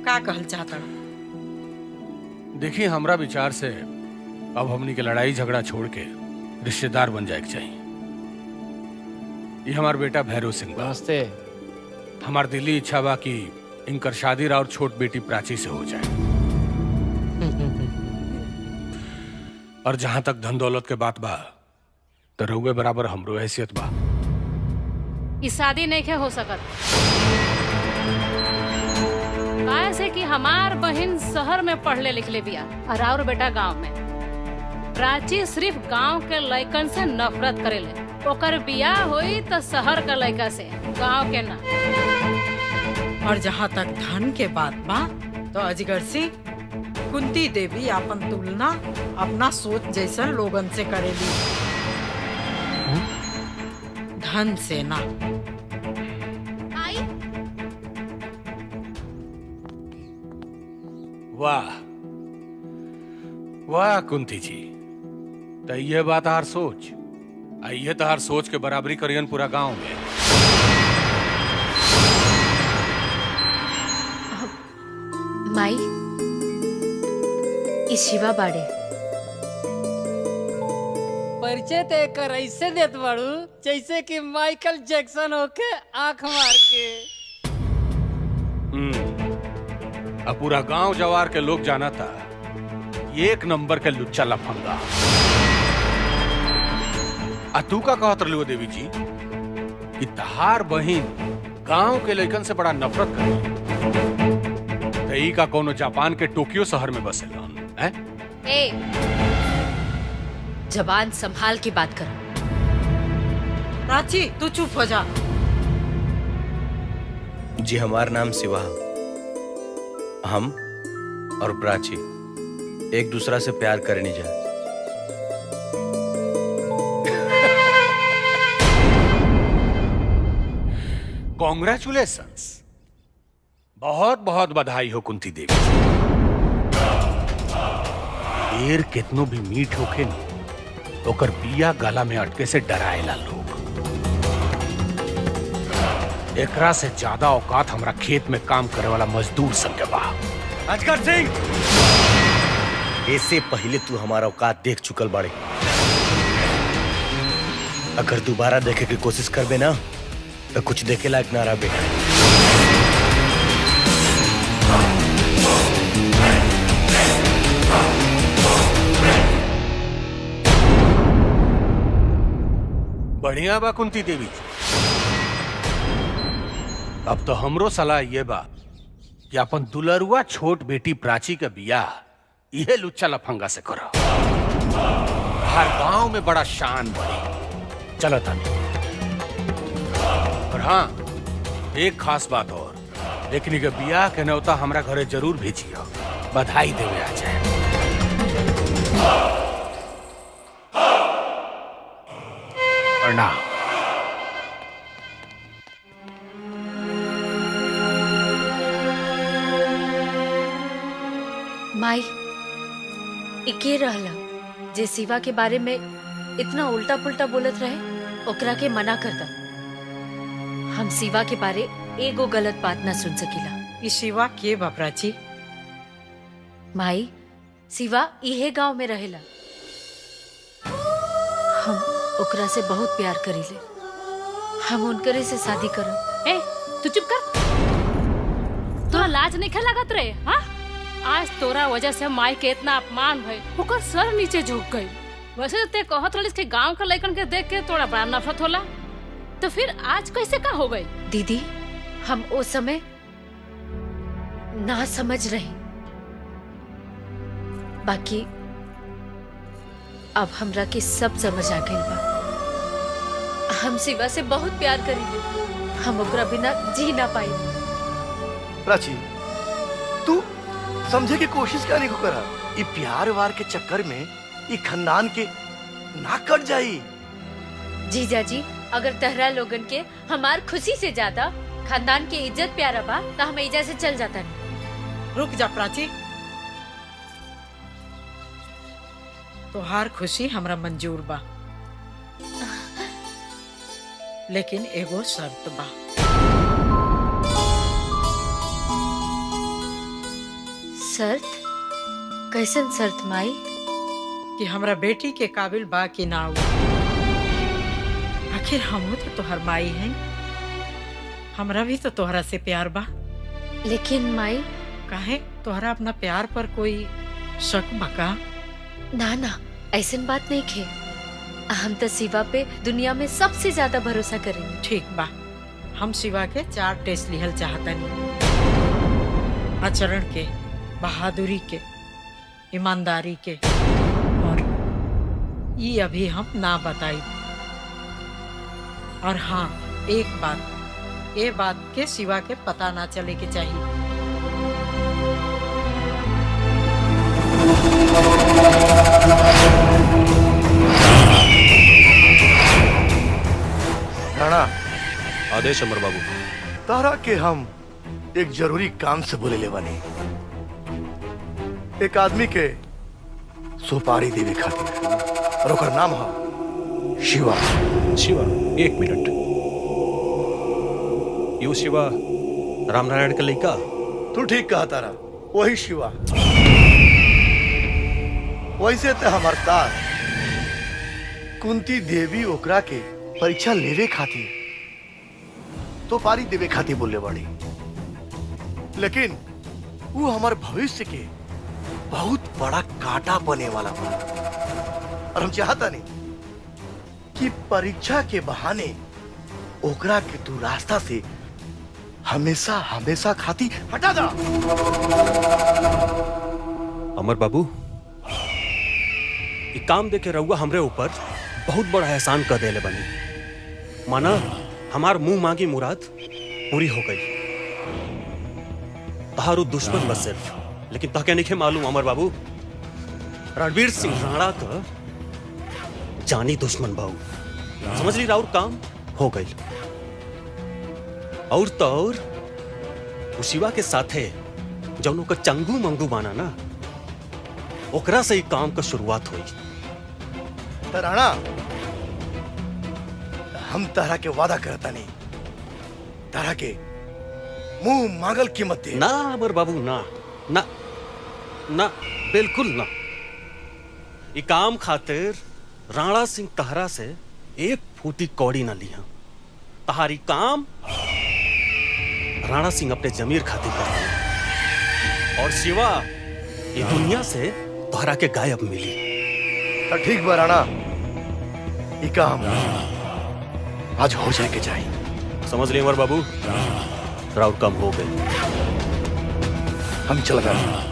का कहल चाहता? देखिए, हमरा विचार से अब हमनी के लड़ाई झगड़ा छोड़ के रिश्तेदार बन जाए के चाहिए। ये हमार बेटा भैरव सिंह बा। नमस्ते। हमार दिली इच्छा बा कि इनकर शादी और छोट बेटी प्राची से हो जाए। और जहां तक धन दौलत के बात बा, तो रउए बराबर हमरो हैसियत बा। ई शादी नहीं के हो सकत, काहे कि हमार बहन शहर में पढ़ले लिखले बिया और बेटा गांव में। प्राची सिर्फ गांव के लड़कन से नफरत करेले। ओकर बियाह होई तो शहर का लड़का से, गांव के ना। और जहाँ तक धन के बात बा, तो अजगर सिंह, कुंती देवी अपन तुलना अपना सोच जैसन लोगन से करेली, धन से ना। वाह वाह कुंती जी, तो ये बात हार सोच, आइए तो हार सोच के बराबरी करियन पूरा गांव में। माई, ई शिवा बाड़े। परिचय ते कर ऐसे देत बाड़ू जैसे कि माइकल जैक्सन होके आंख मार के। अब पूरा गांव जवार के लोग जाना था, एक नंबर के लुच्चा लफंगा। तू का कहत रही देवी जी कि तहार बहिन गांव के लड़कन से बड़ा नफरत करे, तो ई का कोनो जापान के टोक्यो शहर में बसेलन हैं? ए, जबान संभाल के बात कर। प्राची तू चुप हो जा। जी हमार नाम शिवा, हम और प्राची एक दूसरा से प्यार करने जाए। कॉन्ग्रेचुलेशंस, बहुत बहुत बधाई हो कुंती देवी। देर कितनो भी मीठ होके न, ओकर बिया गला में अटके से डराएला लोग। एकरा से ज्यादा औकात हमरा खेत में काम करे वाला मजदूर संग के बा। अजगर सिंह, इससे पहले तू हमारा औकात देख चुकल बाड़े। अगर दोबारा देखे की कोशिश करबे ना तो कुछ देखे लायक ना रहबे। बढ़िया बा कुंती देवी। अब तो हमरो सलाह ये बा कि अपन दुलरुआ छोट बेटी प्राची के बियाह यह लुच्चा लफंगा से करो। हर गांव में बड़ा शान बढ़ी। चलो तानी। और हाँ, एक खास बात और, लेकिन के बियाह के न्योता हमरा घरे जरूर भेजियो। बधाई देवे आ जाए। प्रणाम। माई, इके रहला जे शिवा के बारे में इतना उल्टा पुल्टा बोलत रहे, ओकरा के मना कर दा। हम शिवा के बारे एगो गलत बात ना सुन सकीला। ई शिवा के बा प्राची? माई, शिवा इहे गांव में रहेला। हम ओकरा से बहुत प्यार करीले। हम उनकरे से शादी करब। ए, तू चुप कर। तोरा लाज नहीं लागत रे? हाँ, आज तोरा वजह से माई के इतना अपमान भइल, ओकर सर नीचे झुक गई। वैसे तो ते कहत रहिस कि गांव के लइकन के देख के तोरा बड़ा नफरत होला, तो फिर आज कैसे का हो गई? दीदी, हम ओ समय ना समझ रही, बाकी अब हमरा के सब समझ आ गई बा। हम शिवा से बहुत प्यार करीले। हम ओकरा बिना जी ना पाई। प्राची, तू समझे की कोशिश करने को करा। ये प्यार वार के चक्कर में ये खानदान के ना कट जाई। जीजा जी, अगर तहरा लोगन के हमार खुशी से ज्यादा खानदान के इज्जत प्यारा बा तो हम एजा से चल जाता नहीं। रुक जा प्राची, तोहार खुशी हमरा मंजूर बा, लेकिन एगो शर्त बा। शर्त? कैसन शर्त माई? कि हमरा बेटी के काबिल बा कि ना हो। आखिर हम तो तोहर माई हैं, हमरा भी तो तोहरा से प्यार बा। लेकिन माई, काहे तोहरा अपना प्यार पर कोई शक बा का? ना ना, ऐसन बात नहीं खे। हम तो शिवा पे दुनिया में सबसे ज्यादा भरोसा करेंगे। ठीक बा, हम शिवा के 4 टेस्ट लिहल चाहतनी। आचरण के, बहादुरी के, ईमानदारी के, और ये अभी हम ना बताई। और हाँ, एक बात, ये बात के शिवा के पता ना चले के चाहिए। राणा, आदेश अमर बाबू। तारा के हम एक जरूरी काम से बोले ले बानी। एक आदमी के सुपारी देवे खातिर, और ओकर नाम है शिवा। शिवा, एक मिनट। यू शिवा रामनारायण के लड़का? तू ठीक कहा तारा, वही शिवा। वैसे तो हमार साथ कुंती देवी ओकरा के परीक्षा लेवे खातिर तो पारी देवे खातिर बोले बाड़ी, लेकिन वो हमारे भविष्य के बहुत बड़ा कांटा बने वाला बा। और हम चाहता नहीं कि परीक्षा के बहाने ओकरा के तू रास्ता से हमेशा हमेशा खाती हटा दा। अमर बाबू, ये काम देखे रहुआ हमरे ऊपर बहुत बड़ा एहसान कर देले बनी। माना हमार मुंह मांगी मुराद पूरी हो गई। तहारू दुश्मन बस सिर्फ, लेकिन ताके नहीं मालूम अमर बाबू, रणवीर सिंह राणा का जानी दुश्मन बाबू। समझ ली, राउर काम हो गई। और तो और शिवा के साथे जौनों का चंगू मंगू बाना ना, ओकरा से ही काम का शुरुआत हुई। राणा, हम तरह के वादा करता नहीं तारा के मुंह मांगल कीमत दे। ना अमर बाबू ना ना ना बिल्कुल ना। ई काम खातिर राणा सिंह तहरा से एक फूटी कौड़ी ना लिया। तहारी काम राणा सिंह अपने जमीर खातिर कर रहा है। और शिवा ये दुनिया से तोहरा के गायब मिली। तो ठीक बा राणा, ये काम आज हो जाए के चाहिए। समझ लिए अमर बाबू, राउट कम हो गई। हम चल गए।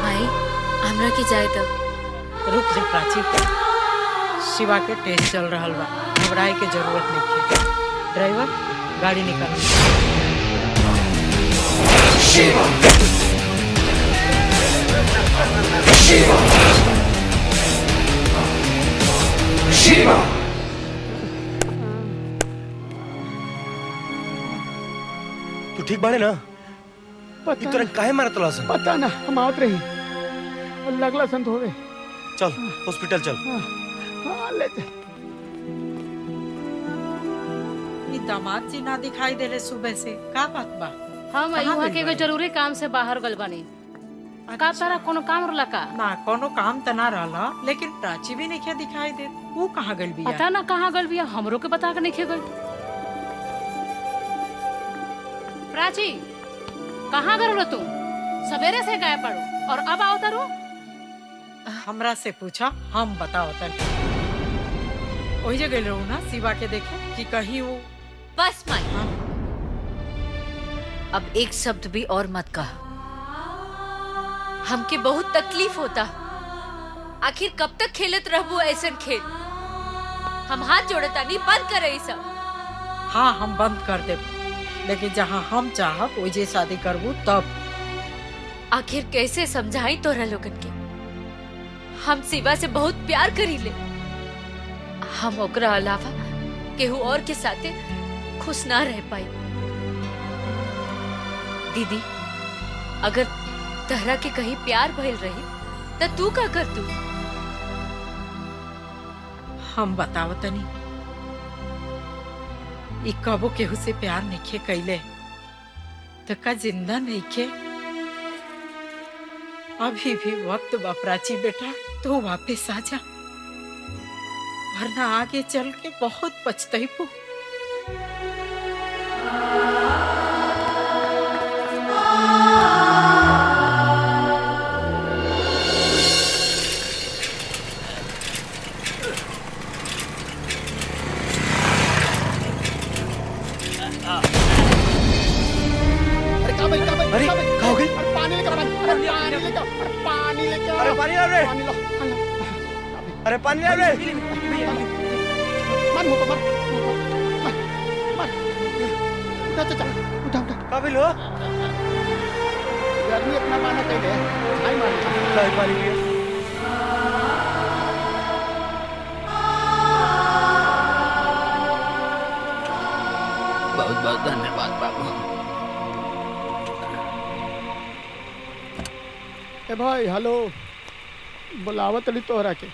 माई हमरा के जाए तब। रुक जा प्राची, शिवा के टेस्ट चल रहा बा, घबराए के जरूरत नहीं है। ड्राइवर गाड़ी निकाल। शिवा शिवा शिवा तू ठीक बाड़े ना? पता तोरा काहे मारत तला सन? पता ना, हम आवत रही लगला संत हो गए। चल हॉस्पिटल चल। हाँ, ले चल। ई दामाद जी ना दिखाई दे रहे सुबह से, का बात बा? हम कहाँ यहाँ गइल के एगो बानी? जरूरी काम से बाहर गल बानी। का तारा कोनो काम रहला का? ना कोनो काम त ना रहला, लेकिन प्राची भी नहीं दिखाई दे। वो कहाँ गइल बिया? पता ना कहाँ गल बिया, हमरो के बता के नहीं गल। प्राची कहाँ गल रहो तुम? सवेरे से गायब पड़ो और अब आओ तारो? हमरा से पूछा, हम बताओ तन। वही जगह गइल रहू ना शिवा के देखे कि कहीं वो। बस माई, अब एक शब्द भी और मत कहा। हमके बहुत तकलीफ होता। आखिर कब तक खेलत रहबू ऐसन खेल? हम हाथ जोड़ता नहीं, बंद करे सब। हाँ हम बंद कर दे, लेकिन जहाँ हम चाहब वही शादी करबू तब। आखिर कैसे समझाई तोरा लोगन के? हम शिवा से बहुत प्यार करी ले। हम ओकरा अलावा केहू और के साथे खुश ना रह पाई। दीदी, अगर तहरा के कहीं प्यार भइल रही तो तू का कर तू? हम बताओ तनी, ई कबो केहू से प्यार नहीं कैले तो का जिंदा नहीं खे? अभी भी वक्त बा प्राची बेटा, तो वापस आ जा, वरना आगे चल के बहुत पछताइबू। अरे का भाई अरे क्या हो गई? अरे पानी लेकर पानी लेकर पानी लेकर अरे पानी ला रे। पानी लो अरे पानी ला रे। मत मुको मत उठा उठा उठा उठा का भी लो गर्मी अपना माना कहीं दे आई मार चाय पानी पिया। बहुत बहुत धन्यवाद बाबू। ए भाई हेलो बुलावत अली तोहरा के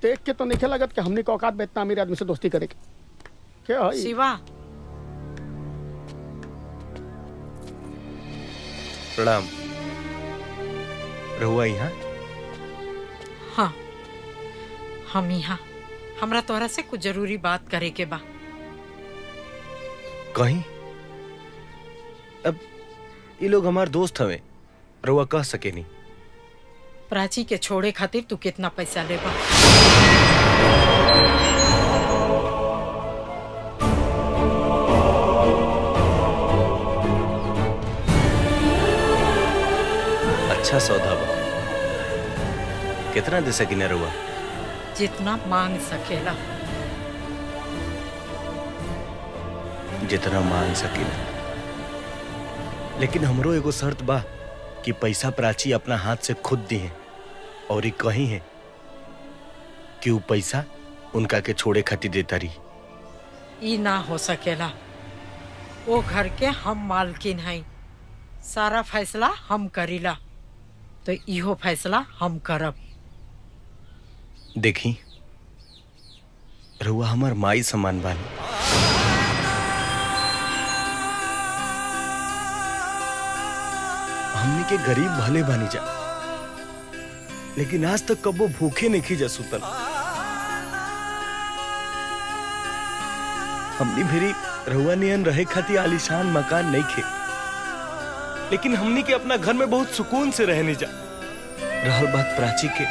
देख के तो नहीं लगत कि हमनी को औकात में इतना अमीर आदमी से दोस्ती करे के क्या है शिवा प्रणाम। रहुआ यहाँ? हाँ हम यहाँ हमरा तोहरा से कुछ जरूरी बात करे के बा। कहीं अब ये लोग हमार दोस्त हवे, रहुआ कह सके नहीं। प्राची के छोड़े खातिर तू कितना पैसा लेबा? अच्छा सौदा बा। कितना दे सकी ना रहुआ? जितना मांग सकेला। जितना मांग सके। लेकिन हमरो एगो शर्त बा कि पैसा प्राची अपना हाथ से खुद दी है और ये कही है कि वो पैसा उनका के छोड़े खातिर देता रही। ई ना हो सकेला। वो घर के हम मालकिन हैं। सारा फैसला हम करीला तो इहो फैसला हम करब। देखी रहुआ हमार माई समान बानी। हमने के गरीब भले बानी जा, लेकिन आज तक कबो भूखे नहीं खी जा सुतल। हमनी भेरी रहुआ नियन रहे खातिर आलीशान मकान नहीं खे, लेकिन हमनी के अपना घर में बहुत सुकून से रहने जा। रहल बात प्राची के,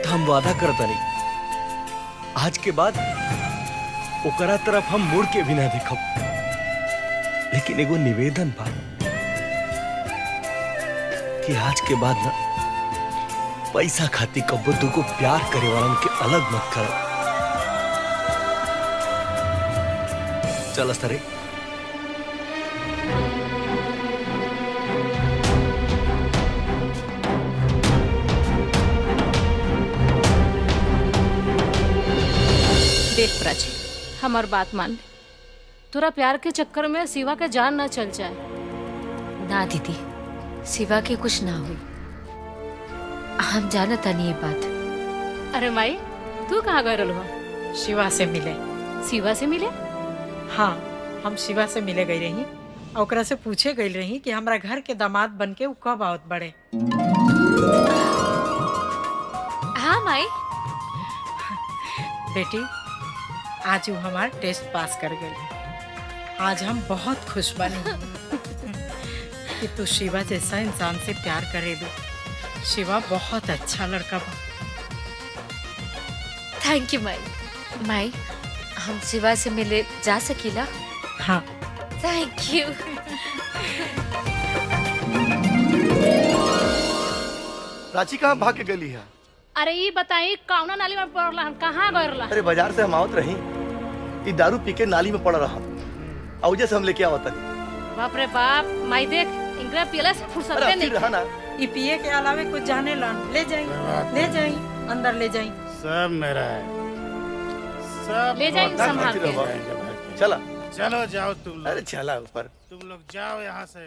तो हम वादा करता नहीं आज के बाद ओकरा तरफ हम मुड़ के भी ना देखब। लेकिन एगो निवेदन बा कि आज के बाद ना पैसा खाती कब्बो दुगो प्यार करे वालन के अलग मत कर। चल सरे। देख प्राची हमार बात मान ले। तोरा प्यार के चक्कर में शिवा के जान ना चल जाए। ना दीदी, शिवा के कुछ ना हुई। हम जानता नहीं ये बात। अरे माई तू कहाँ गए रहो? शिवा से मिले। शिवा से मिले? हाँ हम शिवा से मिले गई रही और ओकरा से पूछे गई रही कि हमरा घर के दामाद बन के उ कब आवत बड़े। हाँ माई। बेटी आज वो हमार टेस्ट पास कर गई। आज हम बहुत खुश बने कि तू शिवा जैसा इंसान से प्यार करे दो। शिवा बहुत अच्छा लड़का बा। थैंक यू माई। माई हम शिवा से मिले जा सकीला? हाँ थैंक यू। प्राची कहाँ भाग के गली है? अरे ये बताई कौना नाली में पड़ला हम? कहाँ गए रहा? अरे बाजार से हम आवत रही, ये दारू पी के नाली में पड़ रहा और जैसे हम लेके आवत नहीं। बाप रे बाप, माई देख इंगरा पियला से फुर्सत नहीं। रहा ना ये पिए के अलावे कुछ जाने ला। ले जाई अंदर ले जाई। सब मेरा है, सब ले जाई संभाल के। चला चलो जाओ तुम लोग। अरे चला ऊपर। तुम लोग जाओ यहाँ से।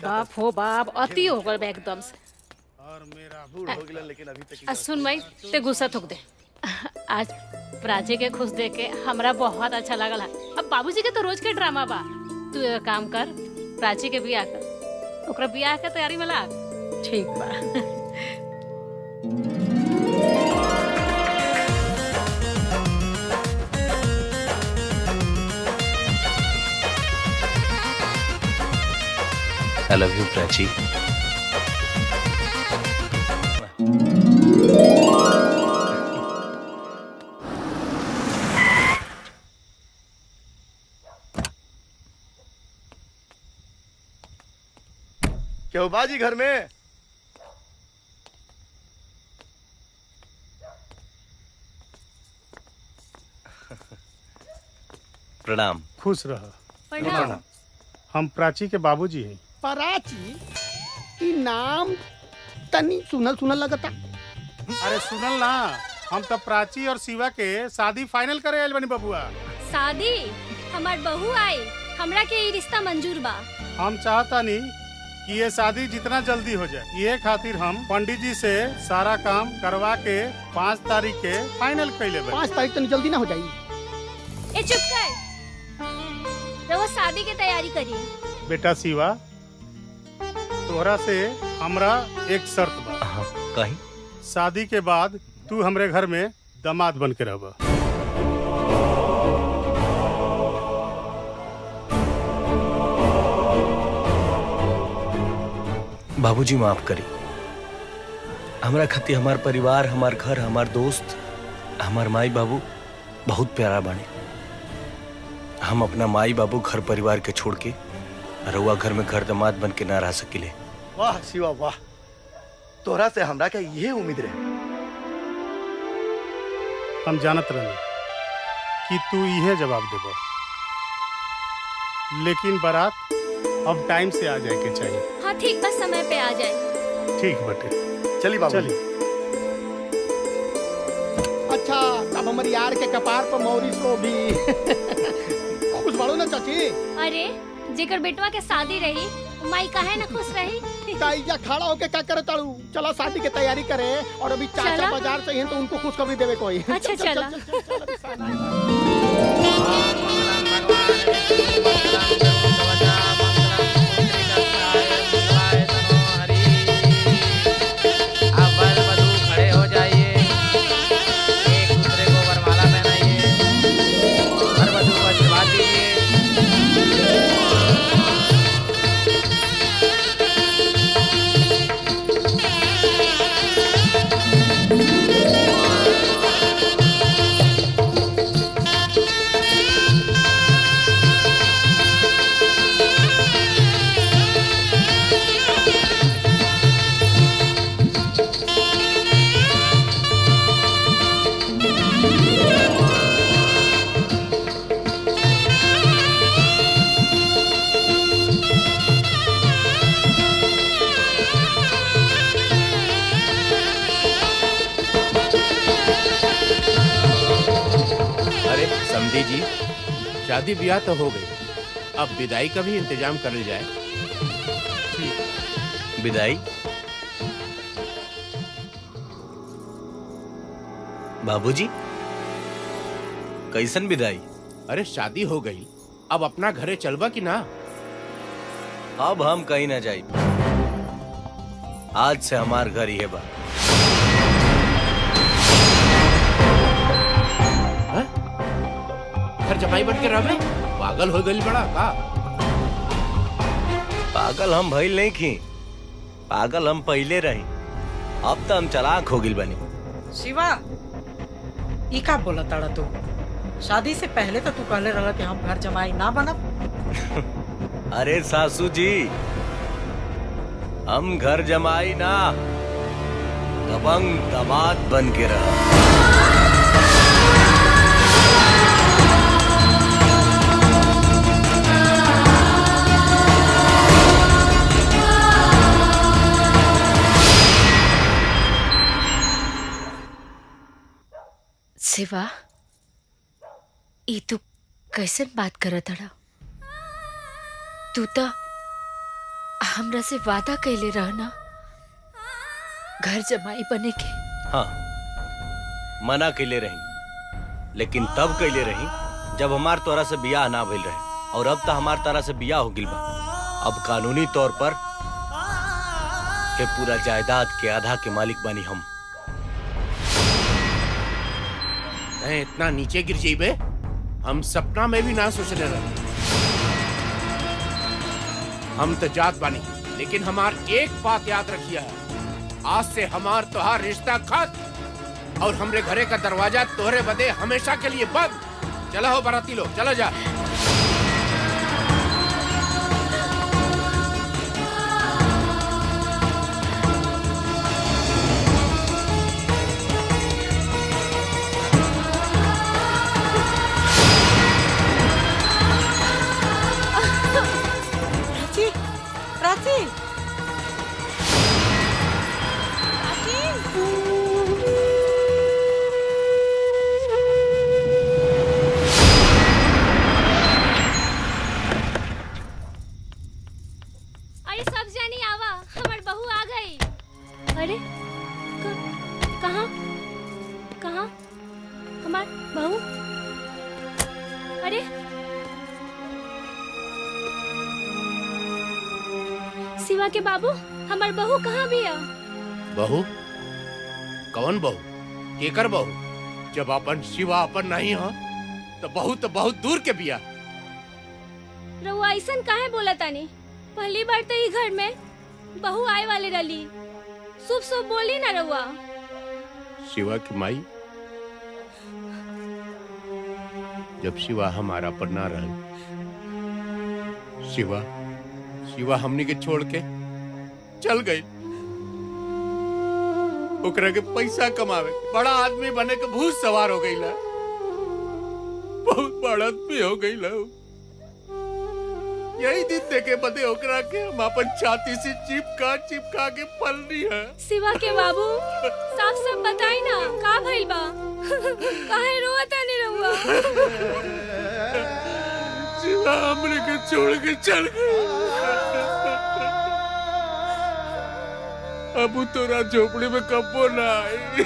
बाप हो बाप, अति हो गए एकदम से। और मेरा बूढ़ हो गया लेकिन अभी तक सुन माई ते गुस्सा थूक दे। आज प्राची के खुश देख के हमरा बहुत अच्छा लगल है। अब बाबूजी के तो रोज के ड्रामा बा। तू एक काम कर, प्राची के बियाह कर, ओकरा बियाह के तैयारी में लाग। ठीक बा। I love you, Prachi. क्यों बाजी घर में? प्रणाम। खुश रह। प्रणाम। हम प्राची के बाबूजी हैं। प्राची की नाम तनी सुनल सुनल लगता। अरे सुनल ना, हम तो प्राची और शिवा के शादी फाइनल करे आइल बनी बबुआ। शादी हमार बहू आई, हमरा के ये रिश्ता मंजूर बा। हम चाहता नहीं कि ये शादी जितना जल्दी हो जाए, ये खातिर हम पंडित जी से सारा काम करवा के 5 तारीख के फाइनल कैले बनी। 5 तारीख तो जल्दी ना हो जाई। ए चुप कर, रउआ शादी के तैयारी करी। बेटा शिवा, तोहरा से हमरा एक शर्त बा। कहीं? शादी के बाद तू हमरे घर में दामाद बन के रहबा। बाबूजी माफ करी। हमरा खातिर हमार परिवार, हमार घर, हमार दोस्त, हमार माई बाबू बहुत प्यारा बाने। हम अपना माई बाबू घर परिवार के छोड़ के रउआ घर में घर दामाद बन के ना रह सकिले। वाह शिवा वाह, तोहरा से हमरा के ये उम्मीद रहे। हम जानत रहनी कि तू इहे जवाब देबो, लेकिन बारात अब टाइम से आ जाए के चाहिए। हाँ ठीक, बस समय पे आ जाए। ठीक बटे, चली बाबू। चली। अच्छा, तब हमारे यार के कपार पर मौरी सो भी खुश बाड़ो ना चाची। अरे जेकर बेटवा के शादी रही, माई काहे ना खुश रही। काइया खड़ा होके क्या करे ताड़ू? चला शादी की तैयारी करे, और अभी चाचा चला। बाजार से हैं तो उनको खुशखबरी देवे कोई। अच्छा चला। खड़े हो जाइए, एक दूसरे को वरमाला पहनाइए, हर वधू को आशीर्वाद दीजिए। अरे समझी जी, शादी ब्याह तो हो गई, अब विदाई का भी इंतजाम कर जाए। विदाई? बाबूजी, कैसन विदाई? अरे शादी हो गई, अब अपना घरे चलबा कि ना? अब हम कहीं ना जाई। आज से हमार घर ही है बा। घर जमाई बन के रहे? पागल हो गई बड़ा का? पागल हम भइल नहीं की, पागल हम पहले रही। अब तो हम चालाक हो गिल बनी। शिवा, ई का बोला ताड़ा तू? शादी से पहले तो तू कहले रहा कि हम घर जमाई ना बनब। अरे सासू जी, हम घर जमाई ना, दबंग दामाद बन के रहा। शिवा, ई तू कैसन बात करत हड़ा? तू तो हमरा से वादा कैले रहना घर जमाई बने के। हाँ, मना कैले रही, लेकिन तब कैले रही जब हमार तोरा से बियाह ना भइल रहे, और अब तो हमार तोरा से बियाह हो गिल बा। अब कानूनी तौर पर के पूरा जायदाद के आधा के मालिक बानी हम। इतना नीचे गिर जाइबे, हम सपना में भी ना सोचने रहे। हम तो जात बानी, लेकिन हमार एक बात याद रखिया है, आज से हमार तोहार रिश्ता खत्म, और हमरे घरे का दरवाजा तोहरे बदे हमेशा के लिए बंद। चला हो बाराती लोग, चला जा। शिवा के बाबू हमार बहू कहाँ बिया? बहू? कौन बहू? केकर बहू? जब अपन शिवा अपन नहीं हो तो बहुत दूर के बिया। रउआ ऐसन काहे बोला तानी? पहली बार तो ई घर में बहू आए वाले रली। शुभ शुभ बोली ना रउआ। शिवा की माई जब शिवा हमारा पर ना रह, शिवा हमनी के छोड़ के चल गई। ओकरा के पैसा कमावे, बड़ा आदमी बने के भूत सवार हो गई ला। बहुत बड़ा आदमी हो गई ला। यही दिन देखे बदे ओकरा के हम अपन छाती से चिपका के पलनी है। शिवा के बाबू साफ साफ बताई ना का भइल बा? काहे रोता नहीं रहुआ? शिवा हमने के छोड़ के चल गई। अब तोरा झोपड़ी में कब्बो ना आई।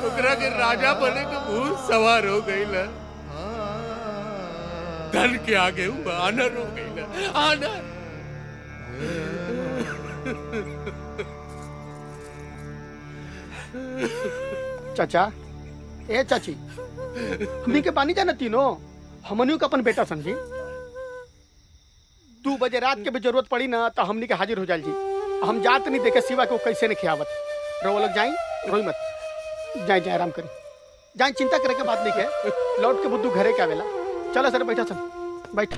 ओकरा के राजा बने के भूत सवार हो गई ला। धन के आगे हुआ आनर हो गई ला। आनर। चाचा, ए चाची, हमनी के पानी जाना तीनों, हमनियों का अपन बेटा समझी। 2 बजे रात के भी जरूरत पड़ी ना तो हमनी के हाजिर हो जाल जी। हम जात नहीं देखे शिवा को कैसे नहीं खियावत। रो लोग जाई, रोई मत, जाए आराम करी, जाए, चिंता करे के बात नहीं के। लौट के बुद्धू घरे के आवेला। चलो सर बैठा सर बैठ।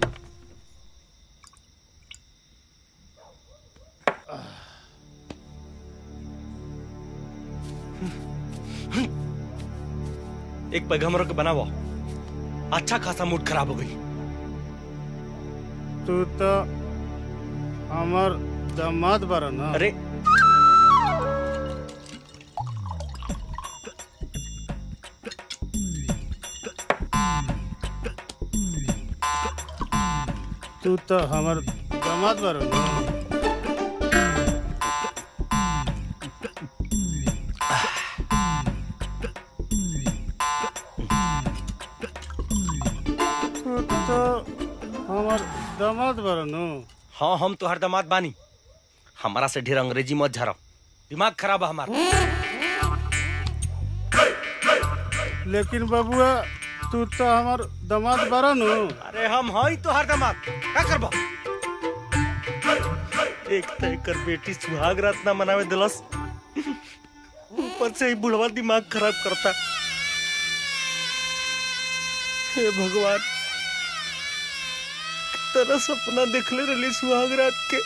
एक पैगंबरों के बनावो। अच्छा खासा मूड खराब हो गई। तू तो हमार दामाद बारा ना। अरे तू तो हमार दामाद बारा ना। तू तो हमार दामाद बारा ना। हाँ, हम तो हर दामाद बानी। हमारा से ढेर अंग्रेजी मत झरो, दिमाग खराब है हमारा। लेकिन बबुआ तू तो हमार दामाद बारा नु। अरे हम हई तो हर दामाद, का करबो? एक तय कर बेटी सुहाग रात ना मनावे दिलस, ऊपर से ही बुढ़वा दिमाग खराब करता। हे भगवान, तेरा सपना देखले रही सुहाग रात के,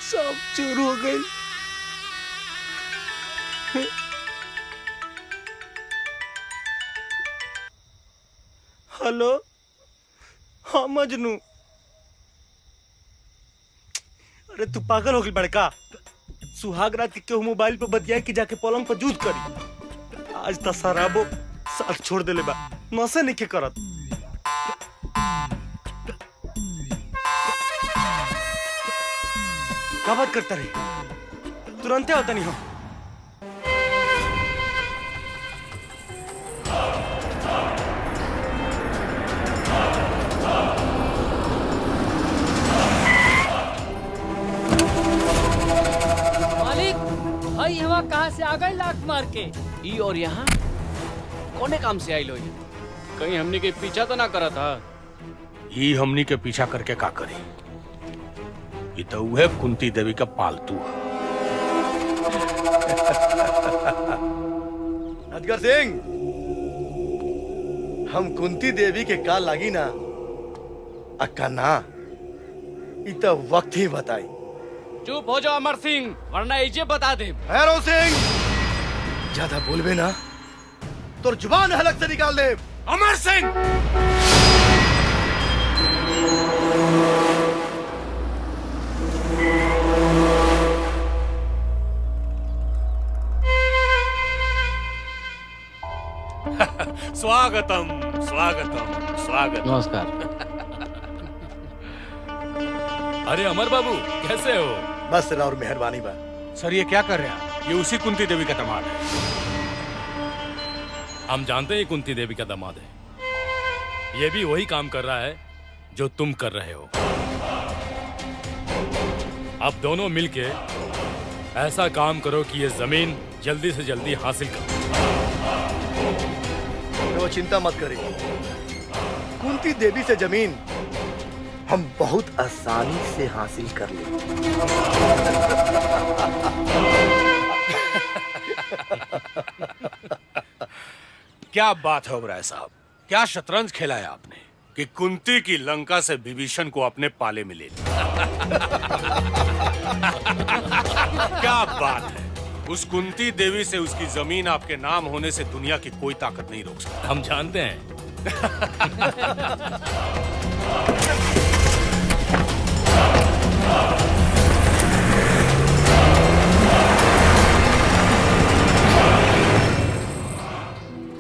सब चूर हो गई। हेलो, हाँ मजनू। अरे तू पागल हो गई बड़का? सुहाग रात के केहू मोबाइल पे बतिया के जाके पलंग पर जूद करी। आज तो शराबो साथ छोड़ देले बा, नशे नहीं के करत। क्या बात करता रही? तुरंत होता नहीं हो। मालिक, भाई हवा कहाँ से आ गई लात मार के? ई और यहाँ कोने काम से आई लो? कहीं हमने के पीछा तो ना करा था? ये हमनी के पीछा करके का करी? ये तो वह कुंती देवी का पालतू है। अजगर सिंह, हम कुंती देवी के का लागी ना अक्का ना, इ तो वक्त ही बताई। चुप हो जाओ अमर सिंह, वरना इजे बता दे। भैरव सिंह, ज्यादा बोलबे ना तो जुबान हलक से निकाल दे। अमर सिंह, स्वागतम स्वागतम स्वागतम। नमस्कार। अरे अमर बाबू, कैसे हो? बस और मेहरबानी बा। सर ये क्या कर रहे हैं? ये उसी कुंती देवी का दामाद है। हम जानते हैं कुंती देवी का दामाद है। ये भी वही काम कर रहा है जो तुम कर रहे हो। अब दोनों मिलके ऐसा काम करो कि ये जमीन जल्दी से जल्दी हासिल करो। तो चिंता मत करें, कुंती देवी से जमीन हम बहुत आसानी से हासिल कर लेंगे। क्या बात है ओबराय साहब, क्या शतरंज खेला है आपने कि कुंती की लंका से विभीषण को अपने पाले में ले लिया। क्या बात है, उस कुंती देवी से उसकी जमीन आपके नाम होने से दुनिया की कोई ताकत नहीं रोक सकती। हम जानते हैं।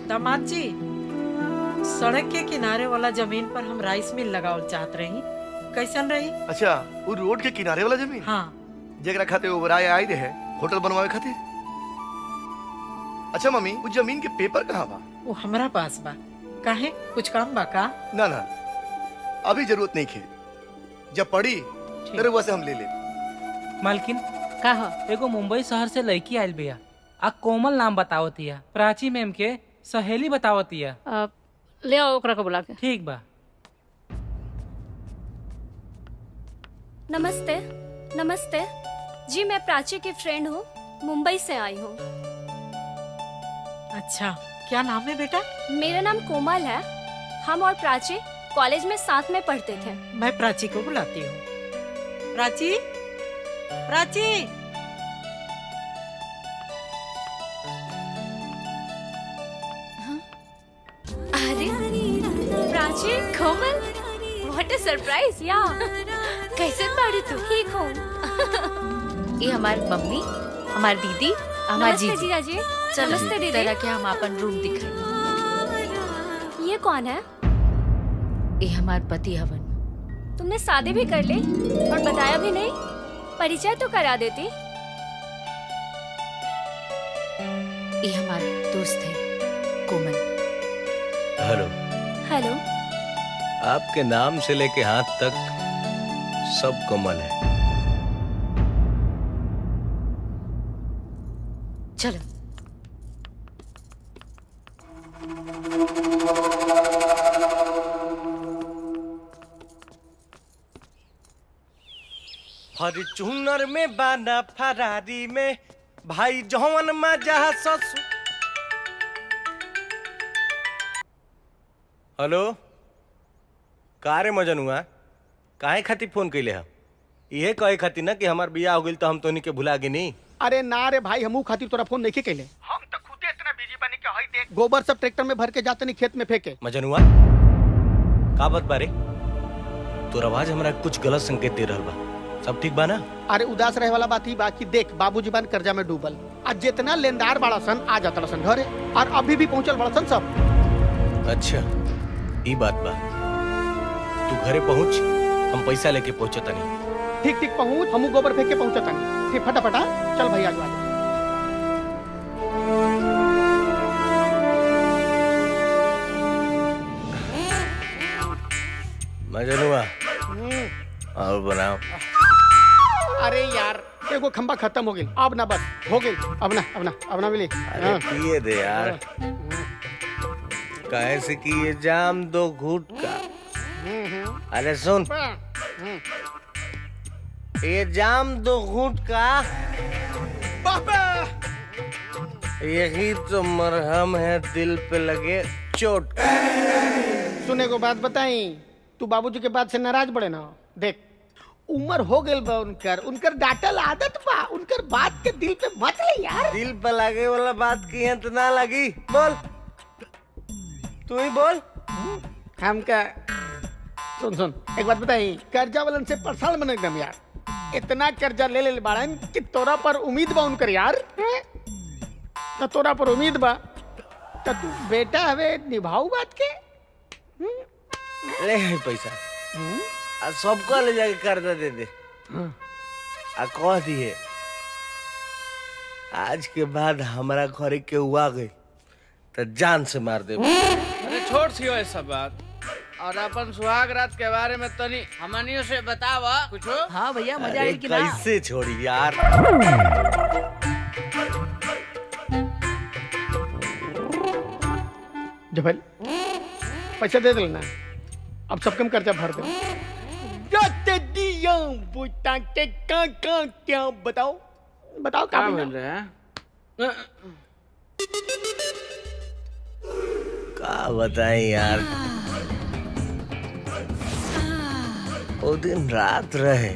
दामाद जी, सड़क के किनारे वाला जमीन पर हम राइस मिल लगावल चाहत रही, कैसन रही? अच्छा, वो रोड के किनारे वाला जमीन? हाँ। जेकरा खाते ओबराय आई रहे होटल बनवावे खातिर। अच्छा मम्मी, उस जमीन के पेपर कहाँ बा? वो हमरा पास बा। काहे, कुछ काम बा का? ना ना, अभी जरूरत नहीं खे, जब पड़ी तेरे वैसे हम ले ले। मालकिन का हो? एगो मुंबई शहर से लड़की आयल बिया, आ कोमल नाम बतावतिया, प्राची मैम के सहेली बतावतिया। ले आओ ओकरा को बुला के। ठीक बा। नमस्ते। नमस्ते जी, मैं प्राची की फ्रेंड हूँ, मुंबई से आई हूँ। अच्छा, क्या नाम है बेटा? मेरा नाम कोमल है। हम और प्राची कॉलेज में साथ में पढ़ते थे। मैं प्राची को बुलाती हूँ। प्राची, प्राची। अरे प्राची, कोमल, व्हाट अ सरप्राइज। या कैसे पढ़ी तू? ठीक हूँ। ये हमारी मम्मी, हमारी दीदी, हमारी नमस्ते जीजा जी। चलो नमस्ते दीदी। तरह के हम अपन रूम दिखाए। ये कौन है? ये हमारे पति हवन। तुमने शादी भी कर ली और बताया भी नहीं? परिचय तो करा देती। ये हमारे दोस्त है कोमल। हेलो। हेलो। आपके नाम से लेके हाथ तक सब कोमल है। चलो। फॉर्च्यूनर में बाना फरारी में भाई जौन मजा ससु। हेलो, कारे मजन हुआ? काहे खातिर फोन कैले हम? ये कहे खातिर ना कि हमार बियाह हो गइल तो हम तोनी के भुला गे नहीं। अरे ना रे भाई, हमू खातिर तोरा फोन नहीं कैले। हम तो खुदे इतना बिजी बनी के हई देख गोबर सब ट्रैक्टर में भर के जाते नहीं खेत में फेंके। मजन हुआ का बात बारे? तोर आवाज हमरा कुछ गलत संकेत दे रहल बा। सब ठीक बा ना? अरे उदास रहे वाला बात ही बाकी देख, बाबूजी बन कर्जा में डूबल। आज जितना लेनदार बड़ा सन आ जाता सन घरे, और अभी भी पहुंचल बड़ा सन सब। अच्छा, ई बात बा। तू घरे पहुंच, हम पैसा लेके पहुंचता नहीं। ठीक ठीक पहुंच, हमू गोबर फेंक के पहुंचता नहीं। ठीक, फटाफटा चल भैया आजा। मजन हुआ और बनाओ। अरे यार, एगो खंबा खत्म हो गई, अब ना बस हो गई। अब ना मिली। अरे पिए दे यार, काहे से कि ये जाम दो घूट का। अरे सुन, ये जाम दो घूट का, यही तो मरहम है दिल पे लगे चोट का। सुने को बात बताई, तू बाबूजी के बात से नाराज बड़े ना। देख, उम्र हो गई बा उनकर डांटल आदत बा, उनकर बात के दिल पे मत ले यार। दिल पे लगे वाला बात की है तो ना लगी। बोल, तू ही बोल। हम का सुन एक बात बताई, कर्जा वालन से परेशान बन एकदम यार। इतना कर्जा ले बाड़न कि तोरा पर उम्मीद बा उनकर यार। तो तोरा पर उम्मीद बा तो तू बेटा हवे निभाऊ बात के। ले है पैसा, आ सबको ले जाके कर्जा दे दे। आ कह दिए आज के बाद हमारा घरे के हुआ गई तो जान से मार दे। अरे छोड़ छियो ऐसा बात। और अपन सुहाग रात के बारे में तनी हमनियों से बतावा कुछ। हाँ भैया मजा अरे आई कि ना? कैसे छोड़ी यार। जबल पैसा दे देना, अब सब कम कर्जा भर दे। क्या बताओ बताओ क्या बोल रहे हैं? का बताएं यार, वो दिन रात रहे,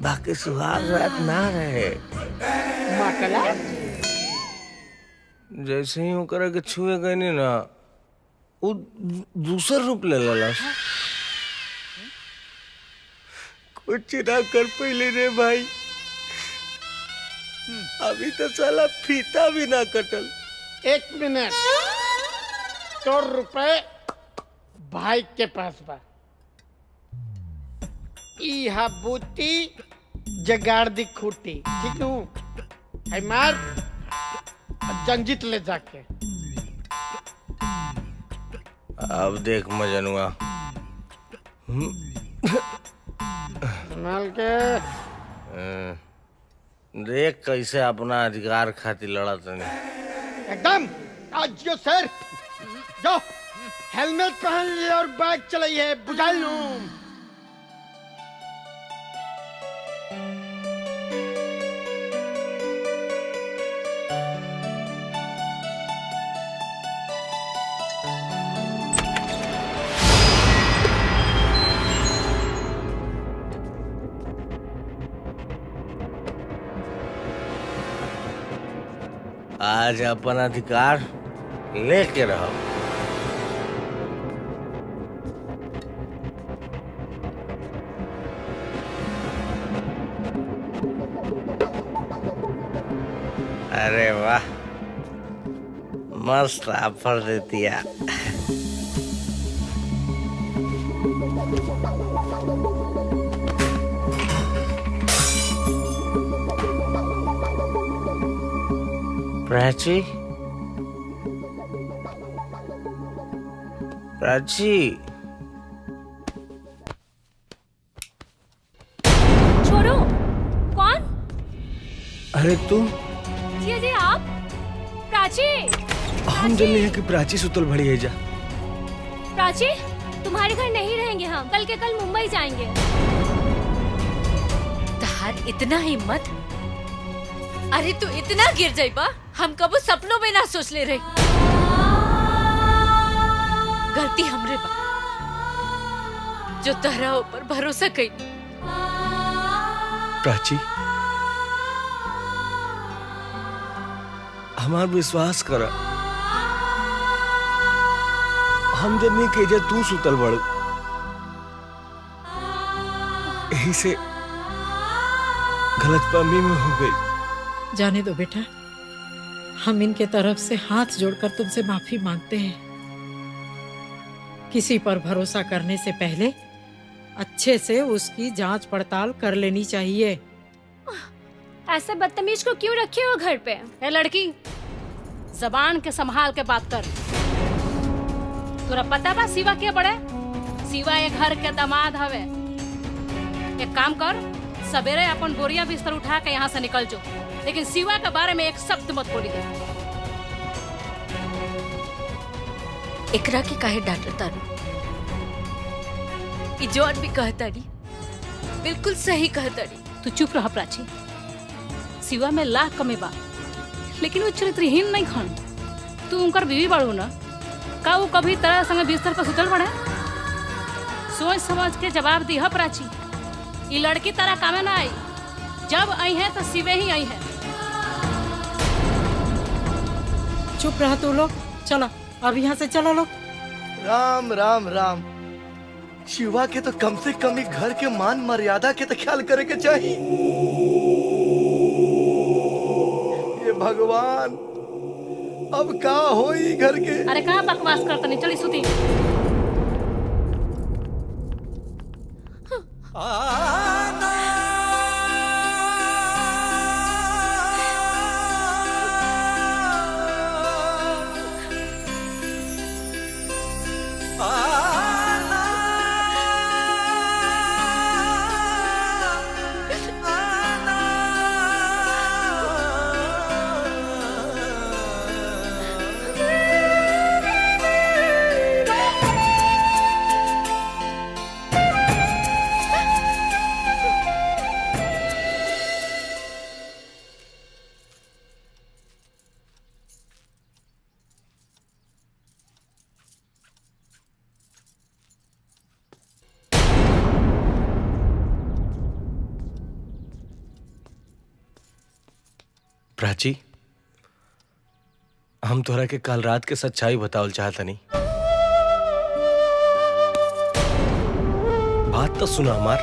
बाकी सुहाग रात ना रहे। जैसे ही ओकरा के छुए गए नी ना, वो दूसर रूप ले लेला। कुछ ना कर पहले रे भाई, अभी तो साला फीता भी ना कटल। 1 मिनट, 100 रुपए भाई के पास बा। इहा बूटी जगाड़ दी खूटी, ठीक नू? है मार जंजीत ले जाके। अब देख मजनुआ, संभाल के देख कैसे अपना अधिकार खातिर लड़ा तनी। एकदम आज जो सर जो हेलमेट पहन लिए और बाइक चलाइए, बुझाई लूं। आज अपन अधिकार लेके रहो। अरे वाह, मस्त ऑफर दे दिया। प्राची, प्राची, छोड़ो। कौन? अरे तुम? जी जी आप? प्राची। हम जल्दी है कि प्राची सुतल भड़ी है जा। प्राची, तुम्हारे घर नहीं रहेंगे हम, कल के कल मुंबई जाएंगे। तहार इतना हिम्मत? अरे तू इतना गिर जाइबा, हम कबो सपनों में ना सोच ले रही। गलती हमरे बा, जो तहरा ऊपर भरोसा कई। प्राची, हमार विश्वास कर, हम जब नहीं कहे तू सुतल बड़, यही से गलतफहमी में हो गई। जाने दो बेटा, हम इनके तरफ से हाथ जोड़कर तुमसे माफी मांगते हैं। किसी पर भरोसा करने से पहले अच्छे से उसकी जांच पड़ताल कर लेनी चाहिए। ऐसे बदतमीज को क्यों रखे हो घर पे? ए लड़की, जबान के संभाल के बात कर। तोरा पता बा शिवा के बड़े? शिवा ये घर के दामाद हवे। एक काम कर, सवेरे अपन बोरिया बिस्तर उठा के यहाँ से निकल जो, लेकिन शिवा के बारे में एक शब्द मत बोली दे। एकरा के काहे डांटता रू? ई जौन भी कहता री बिल्कुल सही कहता री। तू चुप रह प्राची। शिवा में लाख कमी बा, लेकिन वो चरित्रहीन नहीं खन। तू उनकर बीवी बाड़ू ना, का वो कभी तरह संग बिस्तर पर सुतल पड़े? सोच समझ के जवाब दी है प्राची। ये लड़की तरह कामे ना आई, जब आई है तो शिवे ही आई है। चुप रहा तू लोग, चलो अब यहाँ से चलो लोग। राम राम राम। शिवा के तो कम से कम घर के मान मर्यादा के तो ख्याल करे के चाहिए। ये भगवान, अब का होई घर के? अरे कहाँ बकवास करता नहीं, चली सुती। प्राची, हम तोहरा के कल रात के सच्चाई बतावल चाहतनी। बात तो सुना हमार।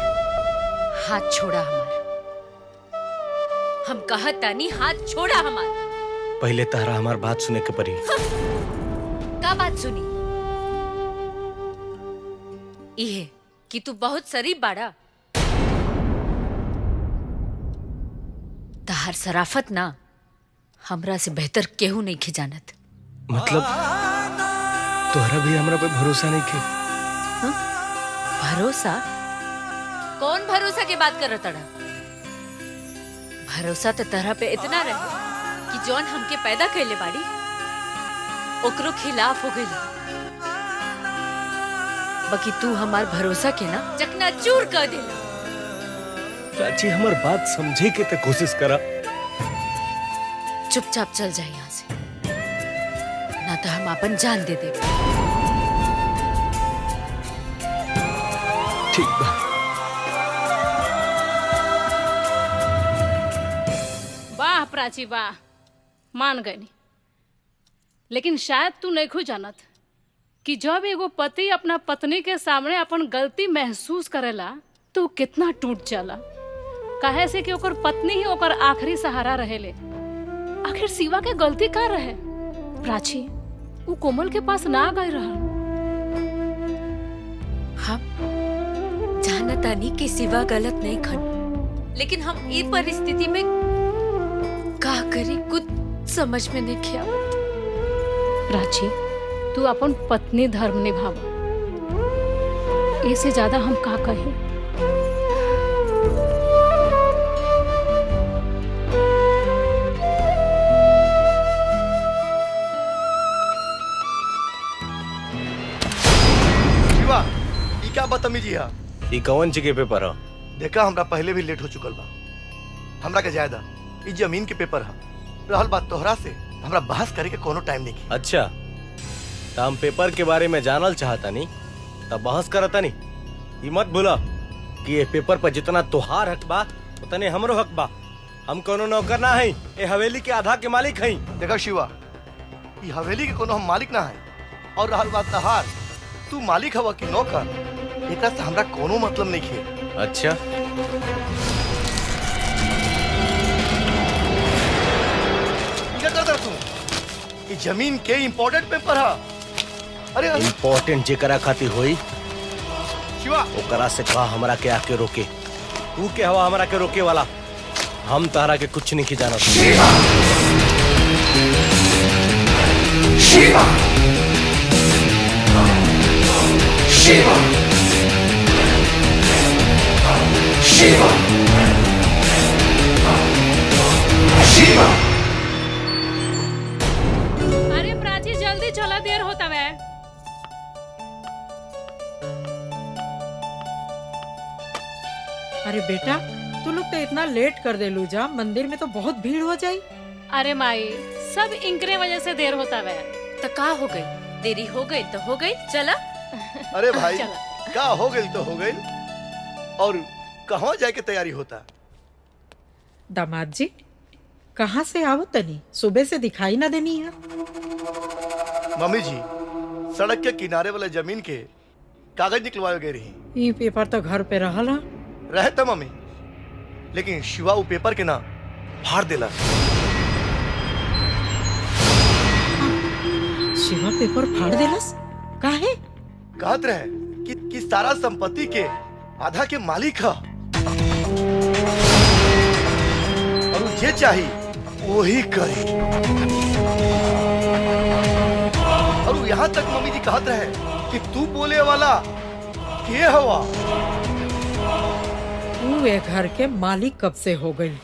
हाथ छोड़ा हमार। हम कहा तानी हाथ छोड़ा हमार। पहले तहरा हमार बात सुने के पड़ी। का बात सुनी? इहे कि तू बहुत शरीफ बाड़ा। तहार सराफत ना हमरा से बेहतर केहू नहीं खिजानत। मतलब तोहरा भी हमरा पे भरोसा नहीं के? भरोसा? कौन भरोसा के बात कर रहा? भरोसा तो तरह पे इतना रहे कि जौन हमके पैदा कैले बाड़ी ओकरो खिलाफ हो गई। बाकी तू हमार भरोसा के ना चकनाचूर कर देला। प्राची, हमार बात समझे के ते कोशिश करा। चुपचाप चल जाए यहाँ से, ना तो हम अपन जान दे दे। ठीक बा। वाह प्राची वाह, मान गई। लेकिन शायद तू नहीं खो जानत कि जब एगो पति अपना पत्नी के सामने अपन गलती महसूस करेला तो कितना टूट जाला। काहे से कि ओकर पत्नी ही ओकर आखिरी सहारा रहेले। आखिर शिवा के गलती का रहे? प्राची, वो कोमल के पास ना गए रहा। हम जानतानी कि शिवा गलत नहीं खन, लेकिन हम ये परिस्थिति में का करी कुछ समझ में नहीं आवत। प्राची, तू अपन पत्नी धर्म निभावा। इससे ज्यादा हम का कहें? शिवा, ई क्या बदतमीजी है? ई कौन जगह पे पर? देखा, हमरा पहले भी लेट हो चुकल बा। हमरा के जायदा ई जमीन के पेपर है। रहल बात तोहरा से, हमरा बहस करे के कोनो टाइम नहीं। अच्छा, तो हम पेपर के बारे में जानल चाहता नहीं तब बहस करता नहीं। ये मत भूला कि ये पेपर पर जितना तोहार हक बा उतने हमरो हक बा। हम कोनो नौकर ना है, ये हवेली के आधा के मालिक हैं। देखा शिवा, ये हवेली के कोनो हम मालिक ना है। और रहल बात तहार, तू मालिक हवा कि नौकर, एकरा से हमरा कोनो मतलब नहीं है। अच्छा, क्या करता तू? ये जमीन के इम्पोर्टेंट पेपर है। अरे इम्पोर्टेंट जेकरा खातिर होई शिवा, ओकरा से कहा हमरा के आके रोके। तू के हवा हमरा के रोके वाला? हम तारा के कुछ नहीं जाना। शिवा, शिवा, शिवा, शिवा, शिवा। अरे प्राची, जल्दी चला, देर होता है। अरे बेटा, तू लोग तो इतना लेट कर दे लूजा, मंदिर में तो बहुत भीड़ हो जाई। अरे माई, सब इनकरे वजह से देर होता है। तो का हो गई? देरी हो गई तो हो गई, चला। अरे भाई, चला। का हो गई तो हो गई। और कहाँ जाए के तैयारी होता? दामाद जी, कहाँ से आओ तनी? सुबह से दिखाई ना देनी है। मम्मी जी, सड़क के किनारे वाले जमीन के कागज निकलवाए गए रही। ये पेपर तो घर पे रहला। रहे तो मम्मी, लेकिन शिवा वो पेपर के ना फाड़ देला। शिवा पेपर फाड़ देलस? काहे? कहत रहे कि सारा संपत्ति के आधा के मालिक है और वो जे चाही वही करे। और वो यहाँ तक मम्मी जी कहत रहे कि तू बोले वाला के हवा? तू ये घर के मालिक कब से हो गई?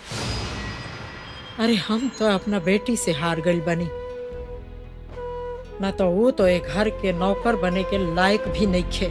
अरे हम तो अपना बेटी से हार गई बनी, ना तो वो तो एक घर के नौकर बने के लायक भी नहीं थे।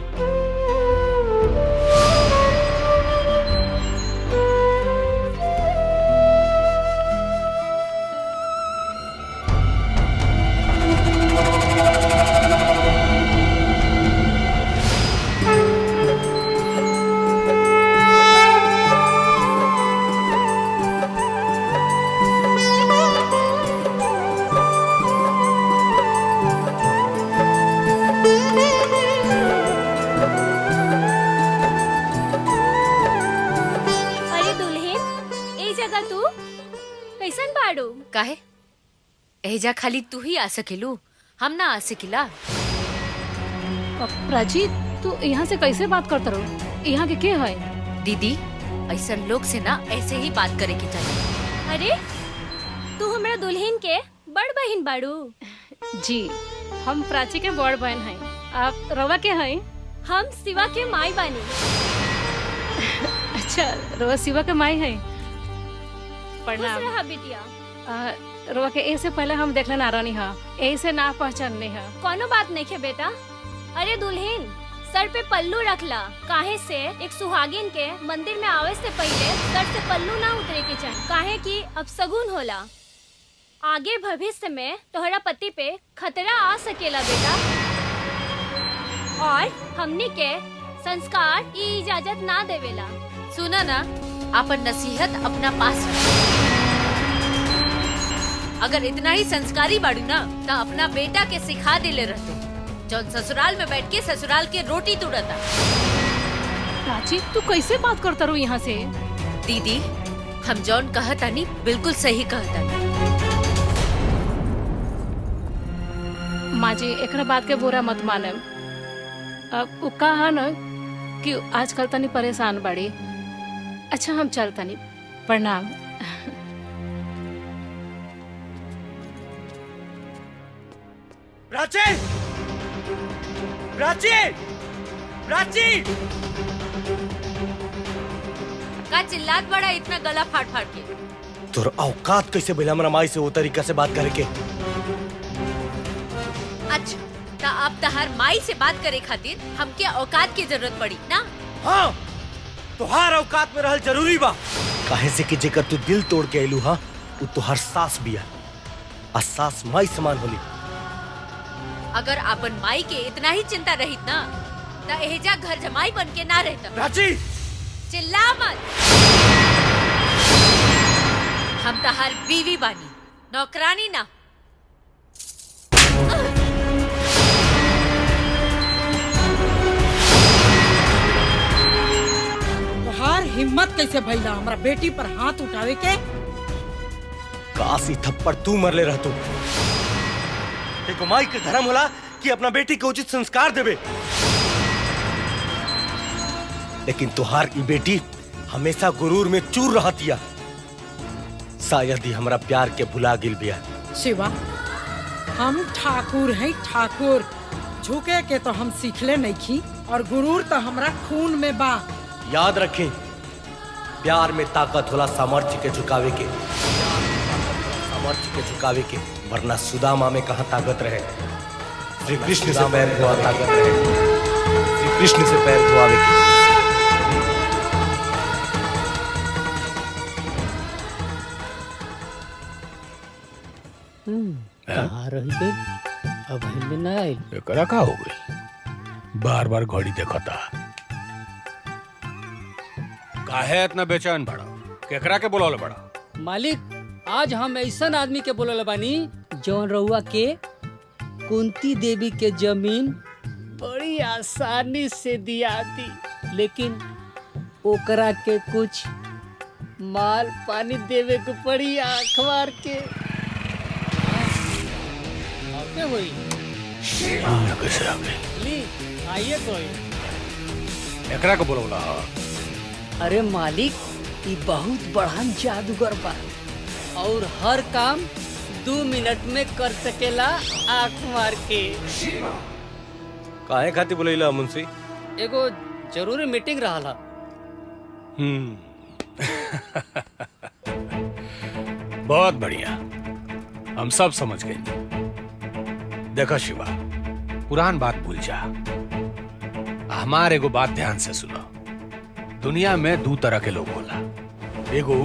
काहे एजा खाली तू ही आ सकेलू, हम ना आ सकिला। प्राची तू यहाँ से कैसे बात करता रहो? यहाँ के है? दीदी ऐसा लोग से ना ऐसे ही बात करे के चाहिए। अरे तू हमरा दुल्हन के बड़ बहन बाड़ू? जी हम प्राची के बड़ बहन हैं। आप रवा के हैं? हम शिवा के माई बानी। अच्छा रवा शिवा के माई है। प्रणाम। खुश रहा बिटिया। रवा के ऐसे पहले हम देखले ना रहनी हा, ऐसे ना पहचानने हा। कोनो बात नहीं है बेटा। अरे दुल्हन सर पे पल्लू रखला, काहे से एक सुहागिन के मंदिर में आवे से पहले सर से पल्लू ना उतरे के चाहिए, काहे कि अब सगुन होला। आगे भविष्य में तोहरा पति पे खतरा आ सकेला बेटा, और हमनी के संस्कार ई इजाजत ना देवेला। सुना ना, अपन नसीहत अपना पास रख। अगर इतना ही संस्कारी बाड़ू ना तो अपना बेटा के सिखा देले रहते, जौन ससुराल में बैठ के ससुराल के रोटी तुड़ता। प्राची तू कैसे बात करता रू यहाँ से? दीदी हम जौन कहता नहीं बिल्कुल सही कहता नहीं। माँ जी एक बात के बुरा मत माने। अब वो कहा न कि आजकल तनी परेशान बाड़ी। अच्छा हम चलता नहीं। प्रणाम। प्राची! प्राची! प्राची! का चिल्लात बड़ा इतना गला फाड़ फाड़ के? तोर औकात कैसे भइला हमरा माई से वो तरीका से बात करे के? अच्छा ता अब तहार माई से बात करे खातिर हमके औकात की जरूरत पड़ी ना? हाँ, तुहार औकात में रहल जरूरी बा। काहे से कि जेकर तू दिल तोड़ के आइलू हा, वो तुहार सास बिया। आ सास माई समान होली। अगर अपन माई के इतना ही चिंता रहित ना ता एजा घर जमाई बन के ना रहता। प्राची! चिल्ला मत। हम तहार बीवी बानी, नौकरानी ना। तोहार हिम्मत कैसे भइला हमरा बेटी पर हाथ उठावे के? काशी थप्पड़ तू मरले रहतू। एक माई के धर्म होला कि अपना बेटी को उचित संस्कार देवे, लेकिन तुहार ई बेटी हमेशा गुरूर में चूर रहतिया। शायद ही हमरा प्यार के भुला गिल बिया। शिवा हम ठाकुर हैं ठाकुर, झुके के तो हम सीखले नहीं खी, और गुरूर तो हमरा खून में बा। याद रखें, प्यार में ताकत होला सामर्थ्य के झुकावे के, सामर्थ्य के झुकावे के, वरना सुदामा में कहाँ ताकत रहे? श्री कृष्ण से पैर धोआ ताकत रहे, श्री कृष्ण से पैर धोआवे के। कहाँ रही गई? अब हिल ना आई। एकरा का हो गई? बार बार घड़ी देखता। काहे इतना बेचैन बड़ा? केकरा के बोलौले बड़ा? मालिक आज हम ऐसा आदमी के बोलल बानी जौन रउआ के कुंती देवी के जमीन बड़ी आसानी से दिया दी, लेकिन ओकरा के कुछ माल पानी देवे के पड़ी आँख मार के। हुई कैसे आ गई? ली आइए कोई। एकरा को बोलौला? अरे मालिक ये बहुत बड़हन जादूगर बा और हर काम 2 मिनट में कर सकेला आँख मार के। काहे खातिर बोलैला मुंशी? एगो जरूरी मीटिंग रहला। बहुत बढ़िया, हम सब समझ गए। देखो शिवा, पुरान बात भूल जा। हमारे एगो बात ध्यान से सुनो। दुनिया में 2 तरह के लोग होला। एगो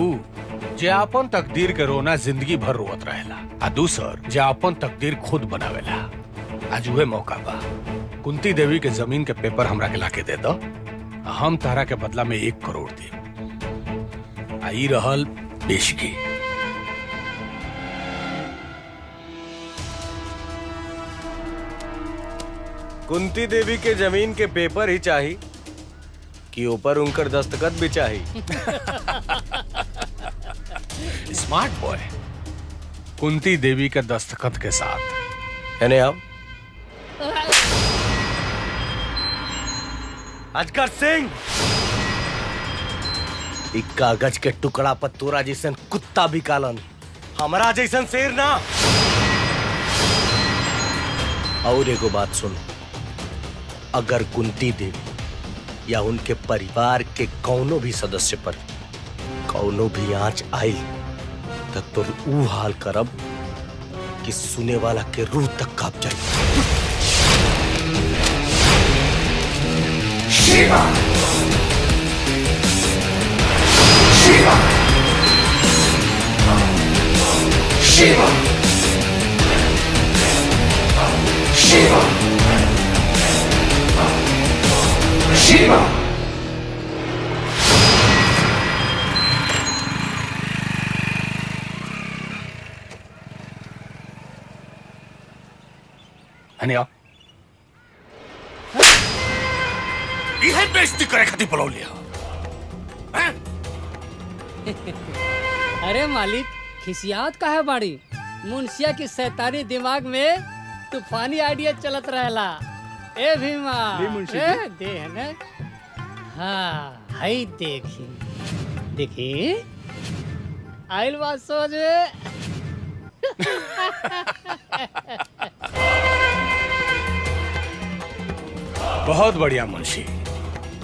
जे अपन तकदीर के रोना जिंदगी भर रोवत रहेला, आ दूसर जे अपन तकदीर खुद बनावेला। आज उहे मौका बा। कुंती देवी के जमीन के पेपर हमरा के लाके दे दो, हम तारा के बदला में 1 करोड़ दे। आई रहल पेशगी। कुंती देवी के जमीन के पेपर ही चाहिए कि ऊपर उनकर दस्तखत भी चाहिए? Smart boy. कुंती देवी के दस्तखत के साथ। यानी अब अजगर सिंह, एक कागज के टुकड़ा पर तोरा जैसन कुत्ता भी कालन, हमारा जैसन शेर ना। और एगो बात सुन, अगर कुंती देवी या उनके परिवार के कौनो भी सदस्य पर कौनो भी आंच आई तो तोर ऊ हाल करब कि सुने वाला के रूह तक कांप जाए। शिवा शिवा शिवा शिवा शिवा। हनिया यह बेइज्जती करे खातिर बुलाओ लिया। अरे मालिक, खिसियात काहे बाड़ी? मुंशिया की शैतानी दिमाग में तूफानी आइडिया चलत रहेला। ए भीमा, दे है ना? हाँ, हाई देखी देखी आइल बात सोच में। बहुत बढ़िया मुंशी,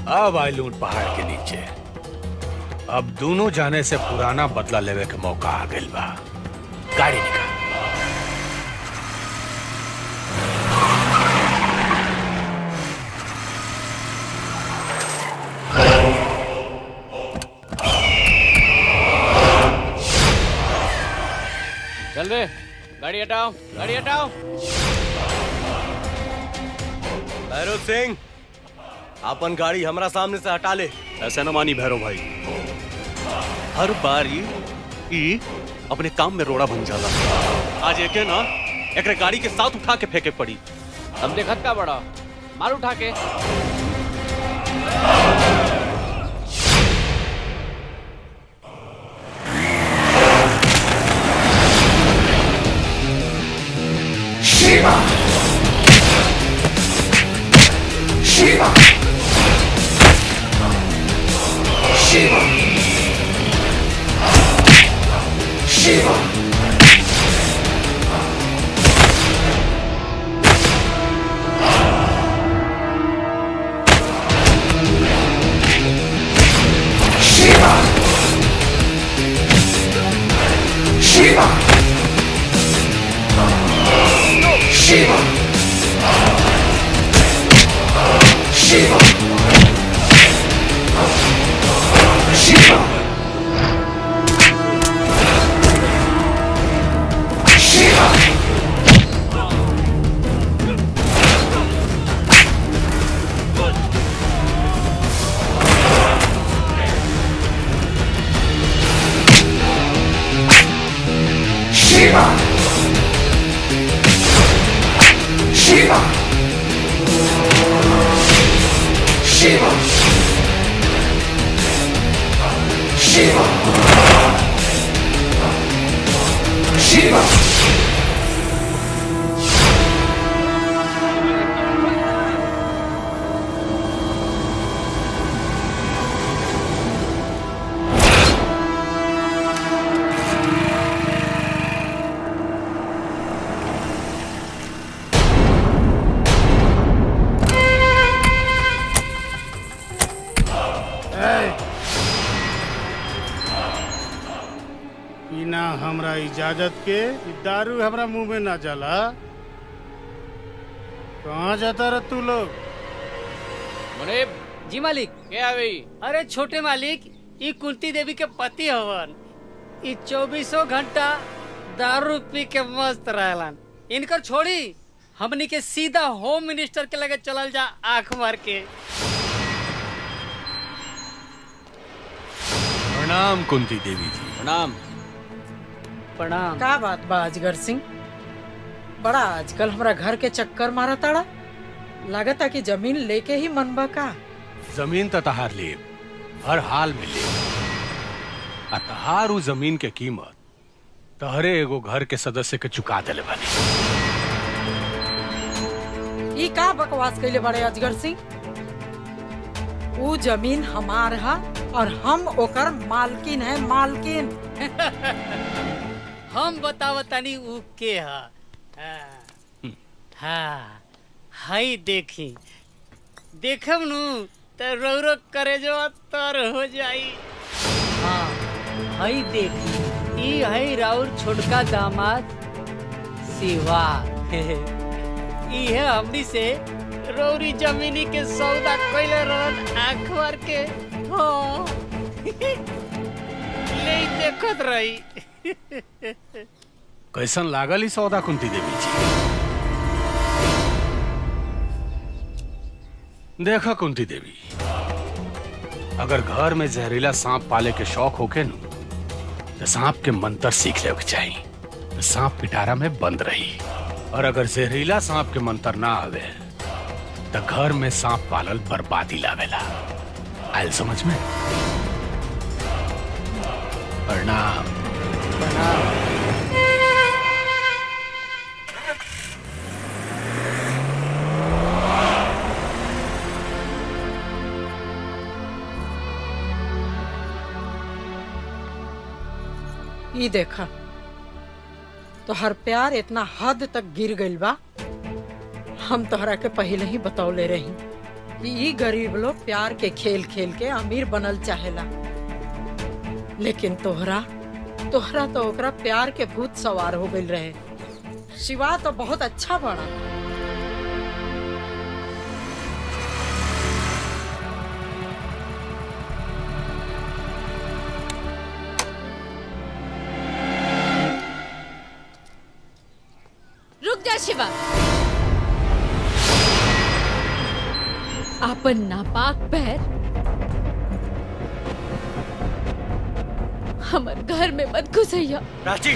अब आई लूट पहाड़ के नीचे। अब दोनों जाने से पुराना बदला लेवे के मौका आ गइल बा। गाड़ी निकाल। चल रे, गाड़ी हटाओ, गाड़ी हटाओ। भैरव सिंह, अपन गाड़ी हमरा सामने से हटा ले। ऐसे न मानी भैरव भाई, हर बार ई अपने काम में रोड़ा बन जाला। आज एके ना एकरे गाड़ी के साथ उठा के फेंके पड़ी। हम देखत का बड़ा, मार उठा के। शिवा शिवा शिवा शिवा शिवा शिवा शिवा शिवा शिवा शिवा शिवा शिवा शिवा शिवा शिवा बिना हमरा इजाजत के इ दारू हमरा मुंह में ना जाला। कहाँ जाता रह तू लोग? मुनीब जी मालिक। के आवी? अरे छोटे मालिक, ई कुंती देवी के पति हवन। ई 24 घंटा दारू पी के मस्त रहलन। इनकर छोड़ी हमनी के सीधा होम मिनिस्टर के लगे चलल जा, आंख मार के। प्रणाम कुंती देवी जी। प्रणाम। प्रणाम। का बात बा अजगर सिंह, बड़ा आजकल हमरा घर के चक्कर मारा ताड़ा। लागता कि जमीन लेके ही मन बा का? जमीन तो तहार ले, हर हाल में ले। तहार उ जमीन के कीमत तहरे एगो घर के सदस्य के चुका दिले बानी। ई का बकवास कैले बड़े अजगर सिंह? वो जमीन हमार है और हम ओकर मालकिन है, मालकिन। हम बतावतानी ऊ के हा। हाँ हाई देखी देखम नु तो रौरो करे जो तर हो जाई। हाँ हाई देखी ई है राउर छोटका दामाद शिवा। ई है हमनी से रौरी जमीनी के सौदा कइले रहन आँख मार के। हाँ ले देखत रही। कैसन लागल ई सौदा कुंती देवी जी? देखा कुंती देवी, अगर घर में जहरीला सांप पाले के शौक होके नु तो सांप के मंत्र सीख ले चाहिए, तो सांप पिटारा में बंद रही। और अगर जहरीला सांप के मंत्र ना आवे तो घर में सांप पालल बर्बादी लावेला। आयल समझ में? प्रणाम। ई देखा तो हर प्यार इतना हद तक गिर गइल बा। हम तोहरा के पहले ही बतौले रही कि ई गरीब लोग प्यार के खेल खेल के अमीर बनल चाहेला, लेकिन तोहरा तो ओकरा प्यार के भूत सवार हो गइल रहे। शिवा तो बहुत अच्छा बड़ा। रुक जा शिवा। आपन नापाक पैर हमर घर में मत घुसैया। प्राची,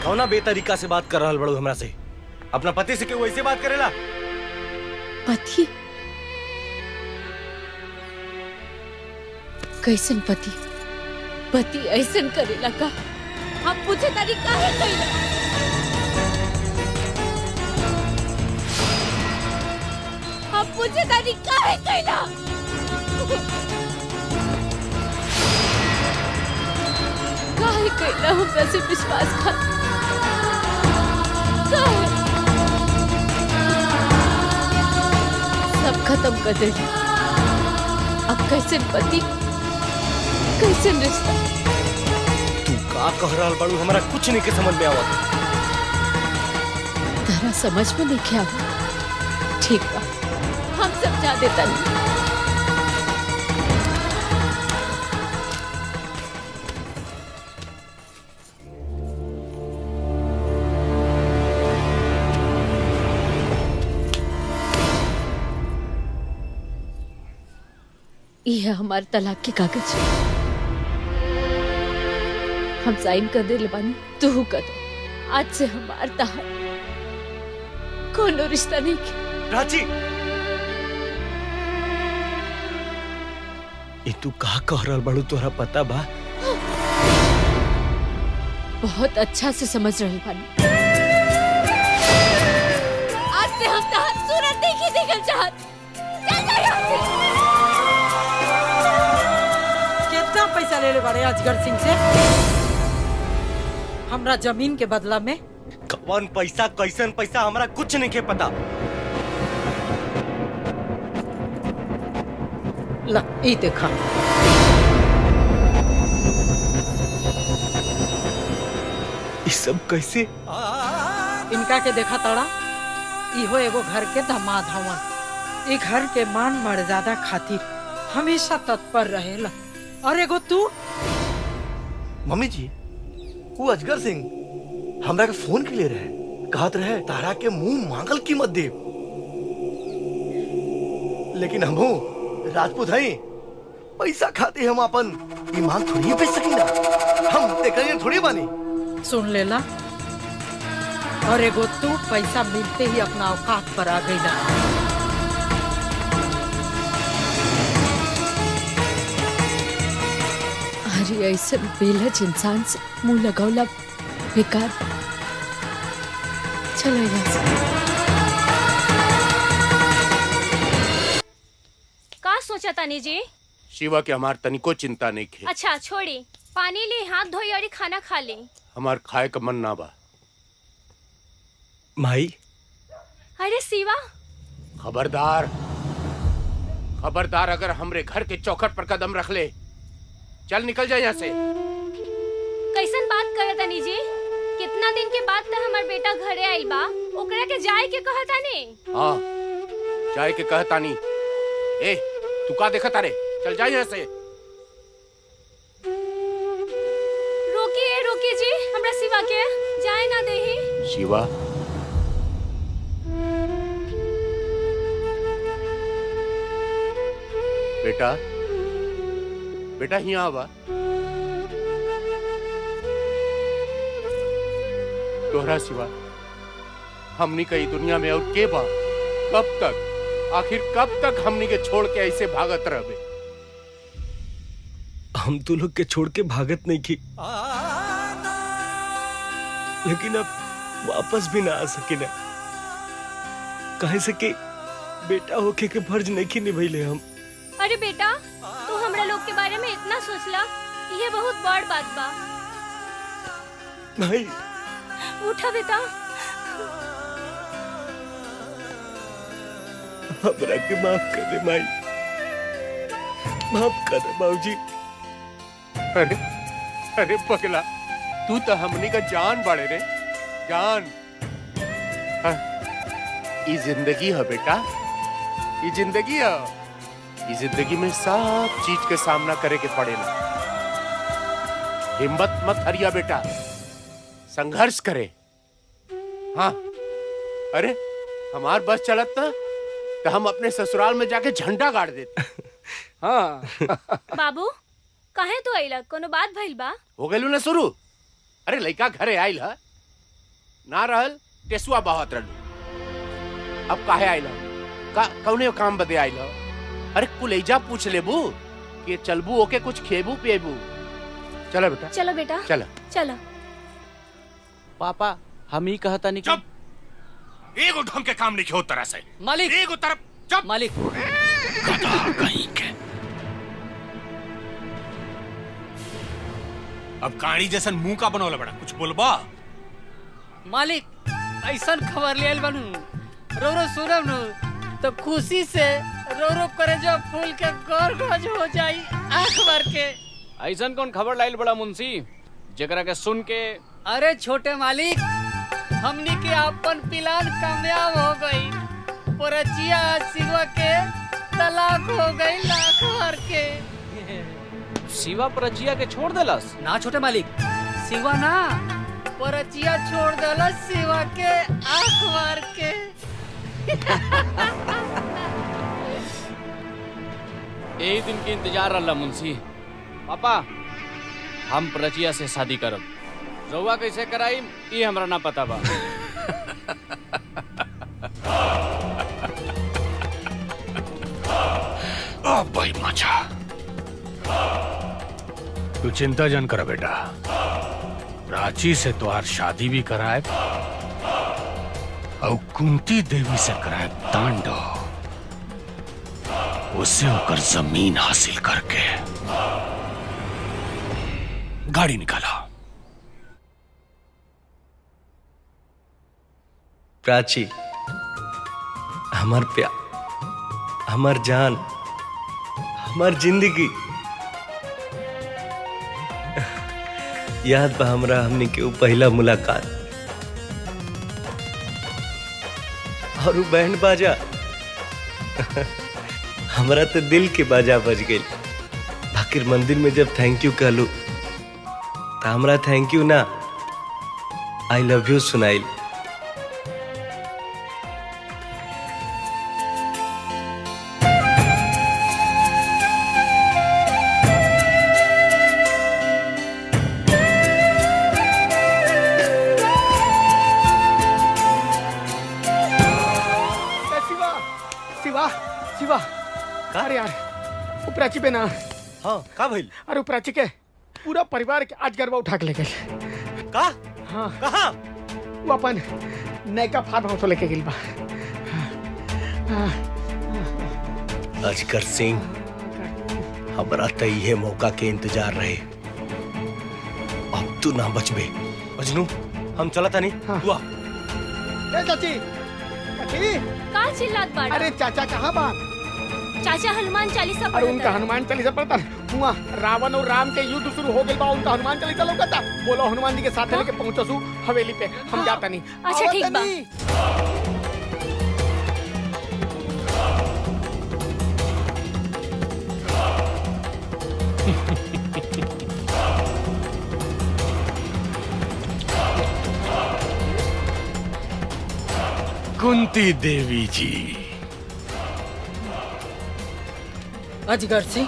कौना बेतरीका से बात कर रहल बड़ू हमरा से? अपना पति से क्यों वैसे बात करेला? पति? कैसन पति? पति ऐसन करेला का? हम पूछे तारी काहे कइला? हम पूछे तारी काहे कइला? काहे कइला हमरा से विश्वासघात? काहे? सब खत्म कर दे। अब कैसन पति, कैसन रिश्ता? तू का कह रहल बड़ू? हमरा कुछ नहीं के समझ में आवत। तारा समझ में नहीं आवा? ठीक बा, हम समझा देता नहीं। यह है हमारे तलाक के कागज। हम साइन कर दे बानी, तू कर दे। आज से हमार तहार कोनो रिश्ता नहीं के। प्राची, ये तू का कह रहल बड़ू? तोहरा पता बा? बहुत अच्छा से समझ रहे बानी। आज से हम तहार सूरत देखी देखल चाहत। चल जा यहाँ से। कितना पैसा ले ले बड़े अजगर सिंह से? हमरा जमीन के बदला में? कौन पैसा, कैसन पैसा, हमरा कुछ नहीं के पता। ला, ई देखा। ये सब कैसे? इनका के देखा तड़ा, इहो एगो घर के दामाद हवन। ई घर के मान मर्यादा खातिर हमेशा तत्पर रहेला। और एगो तू? मम्मी जी, वो अजगर सिंह हमरा के फोन के लिए रहे, कहत रहे तारा के मुंह मांगल कीमत दे। लेकिन हमहू राजपूत हई, पैसा खाते हम अपन ईमान थोड़ी बेच सकीना। हम देखलिए थोड़ी बानी। सुन लेला। और एगो तू पैसा मिलते ही अपना औकात पर आ गईला। अरे ऐसे बेलज इंसान से मुंह लगावला बेकार। चलो यहाँ से। का सोचा तानी जी? शिवा के हमार तनिको चिंता नहीं खे। अच्छा छोड़ी, पानी ली, हाथ धोई और खाना खा ली। हमार खाए का मन ना बा। माई। अरे शिवा, खबरदार खबरदार, अगर हमरे घर के चौखट पर कदम रख ले, चल निकल जाए यहाँ से। कैसन बात करत तानी जी? कितना दिन के बाद तो हमार बेटा घरे आइल बा, ओकरा के जाए के कहता नी। हाँ, जाए के कहता नी। ए, तू का देखा तारे? चल जाए यहाँ से। रोकी जी, हमरा शिवा के जाए ना देही। शिवा, बेटा बेटा यहाँ आवा। तोहरा सिवा हमनी कई दुनिया में और के बा? कब तक, आखिर कब तक हमनी के छोड़ के ऐसे भागत रहबे? हम तो लोग के छोड़ के भागत नहीं की, लेकिन अब वापस भी ना आ सके ना। कहे से कि बेटा होके के फर्ज नहीं की निभैले हम। अरे बेटा, तू हमरा लोग के बारे में इतना सोचला, ये बहुत बड़ बात बा। नहीं, उठा बेटा। हमरा के माफ कर दे माई, माफ कर दे बाबूजी। अरे पगला, तू तो हमनी का जान बाड़े रे, जान। ये जिंदगी है बेटा, ये जिंदगी है। ये जिंदगी में सब चीज के सामना करे के पड़ेला। हिम्मत मत हरिया बेटा, संघर्ष करे। हाँ, अरे हमार बस चलत ना तो हम अपने ससुराल में जाके झंडा गाड़ देते। हाँ। बाबू, काहे तो आइला? कोनो बात भइल बा? हो गइलू ना शुरू। अरे लइका घरे आइल ह, ना रहल टेसुआ बहत रहलू। अब काहे आइल ह? कौने काम बदे आइल ह? अरे कुलैजा पूछ लेबू कि चलबू ओके कुछ खेबू पिएबू। चलो बेटा, चलो बेटा, चलो चलो। पापा, हम ही कहता नहीं। चुप, एगो ढंग के काम नहीं हो तरह से। मालिक, एगो तरफ चुप। मालिक, गधा कहीं के। अब कहानी जैसन मुंह का बनौला बड़ा, कुछ बोलबा? मालिक, ऐसा खबर ले आइल बनू, रो सुनब नु तो खुशी से रो करे जो फूल के गोर गोज हो जाई आंख भर के। ऐसन कौन खबर लाइल बड़ा मुंशी, जकरा के सुन के? अरे छोटे मालिक, हमनी के अपन प्लान कामयाब हो गई। परचिया शिवा के तलाक हो गई लाख भर के। शिवा परचिया के छोड़ देलस? ना छोटे मालिक, शिवा ना, परचिया छोड़ देलस शिवा के आंख भर के। यही दिन के इंतजार रहा मुंशी। पापा, हम परचिया से शादी करब। रउआ कैसे कराई ये हमरा ना पता बा। भाई मजा, तू चिंता जन कर बेटा, प्राची से तुम्हार शादी भी कराए और कुंती देवी से कराए तांडव। उससे होकर जमीन हासिल करके गाड़ी निकाला। प्राची, हमार प्यार, हमार जान, हमार जिंदगी। याद बा हमरा हमनी के पहला मुलाकात और वो बैंड बाजा। हमरा तो दिल के बाजा बज गई। बाकिर मंदिर में जब थैंक यू कहलू तो हमरा थैंक यू ना, आई लव यू सुनाइल। शिवा, अरे यार, वो प्राची पे ना। हाँ, का भइल? अरे वो प्राची के पूरा परिवार के आज गरबा उठा के ले गए। का? हाँ कहाँ? वो अपन नयका फार्म हाउस लेके गेल बा। अजगर सिंह, हमरा त इहे मौका के इंतजार रहे। अब तू ना बचबे। मजनू, हम चला था नहीं। तू आ। ए चाची, चाची। का चिल्लात बाड़ा? अरे चाचा कहाँ बा? चाचा हनुमान चालीसा अरे पढ़ता उनका है। हनुमान चालीसा पढ़ता हुआ। रावण और राम के युद्ध शुरू हो गए बा, उनका हनुमान चालीसा लौकता। बोलो हनुमान जी के साथ लेके पहुंचसू हवेली पे। हम जाता नहीं। अच्छा ठीक बा। कुंती देवी जी। अजगर सिंह,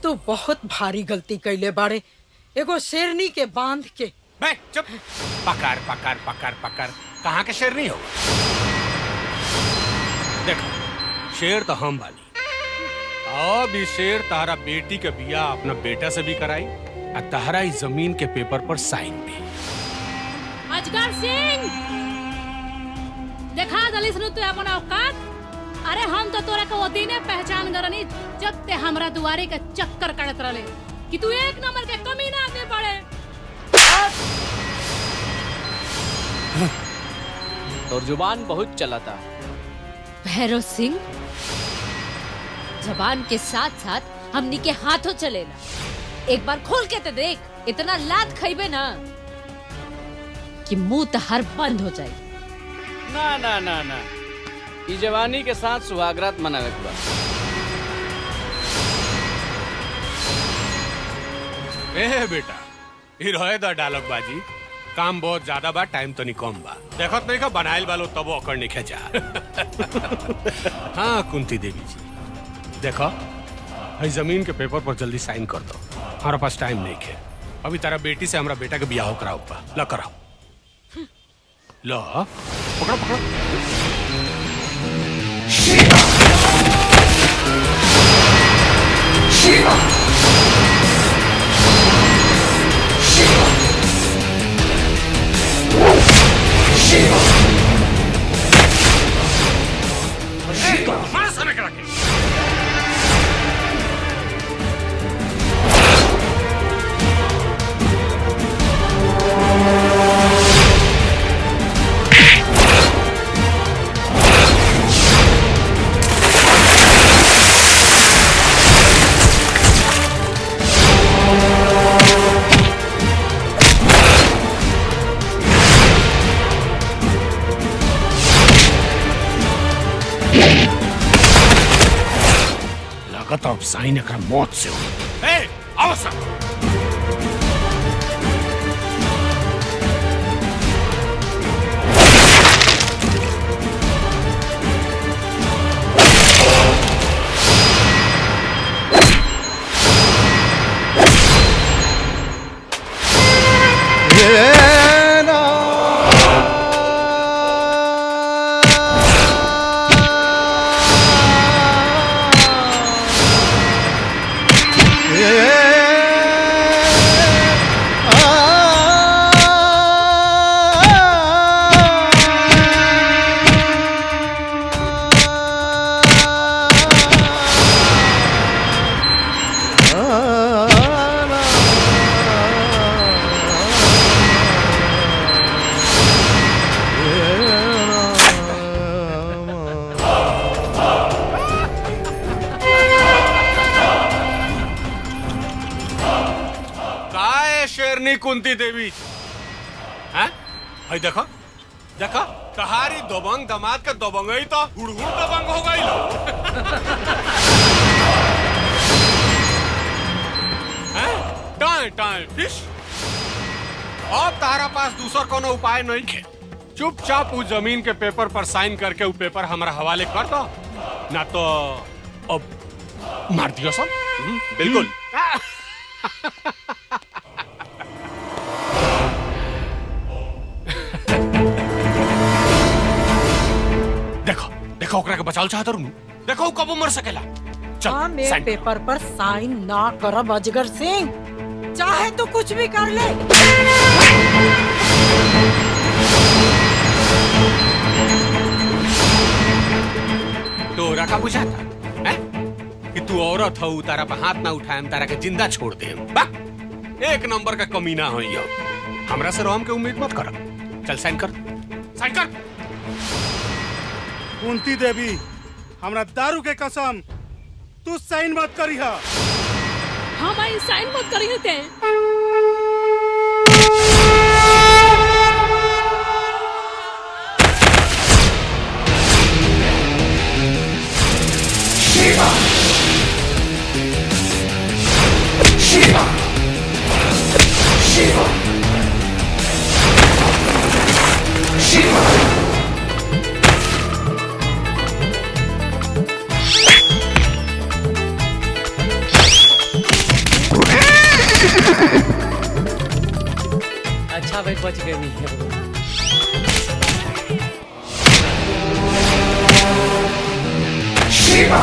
तू बहुत भारी गलती कैले बाड़े। एगो शेरनी के बांध के। बे चुप। पकड़ पकड़ पकड़ पकड़। कहाँ के शेरनी हो? देखो, शेर तो हम बानी। अब ई शेर तारा बेटी के बिया अपना बेटा से भी कराई और तारा इस जमीन के पेपर पर साइन भी। अजगर सिंह, देखा दलिस नु तू अपन औकात। अरे हम तो तोरा के वो दिने पहचान गरनी जब ते हमरा दुआरे के चक्कर काटत रहले कि तू एक नंबर के कमीना आदमी पड़े। और जुबान बहुत चलाता। भैरव सिंह, जबान के साथ साथ हमनी के हाथों चलेला। एक बार खोल के तो देख, इतना लात खइबे ना कि मुंह तहर बंद हो जाए। ना ना ना ना, ई जवानी के साथ सुहागरात मनावे के बा। ए बेटा, ई रहे दा डायलॉग बाजी। काम बहुत ज्यादा बा, टाइम तो नहीं कम बा। देखत नहीं का बनाइल बालो तब ओकर नहीं खेचा। हाँ कुंती देवी जी, देखो हई जमीन के पेपर पर जल्दी साइन कर दो। हमारे पास टाइम नहीं है। अभी तारा बेटी से हमारा बेटा के बियाह कराओ पा। ला कराओ। लो पकड़ो पकड़ो। शिवा शिवा शिवा शिवा मार सामने करा के। लगता अब साइन एकरा मौत से हो। ए, आओ सर। शेरनी कुंती देवी, हैं? भाई देखो देखो, तहारी दोबंग दामाद का दोबंगई तो हुड़हुड़ दबंग हो गई लो। हैं? Time time fish. अब तारा पास दूसरा कोनो उपाय नहीं है। चुपचाप उस जमीन के पेपर पर साइन करके वो पेपर हमारा हवाले कर दो, ना तो अब मार दियो सब। बिल्कुल। देखो देखो ओकरा के बचाव चाहत रहूं। देखो कब मर सकेला। चल हाँ, मेरे साइन पेपर पर साइन ना करब अजगर सिंह। चाहे तो कुछ भी कर ले। तोरा का बुझाता है कि तू औरत हो, तारा पर हाथ ना उठाएम, तारा के जिंदा छोड़ देम। एक नंबर का कमीना हो यो। हमरा से रोम के उम्मीद मत कर। चल साइन कर, साइन कर। कुंती देवी, हमरा दारू के कसम, तू साइन मत करिहा। हाँ भाई साइन मत करिए ते। Shiva! Shiva! Shiva! Shiva! अच्छा भाई बच गए नहीं। Shiva!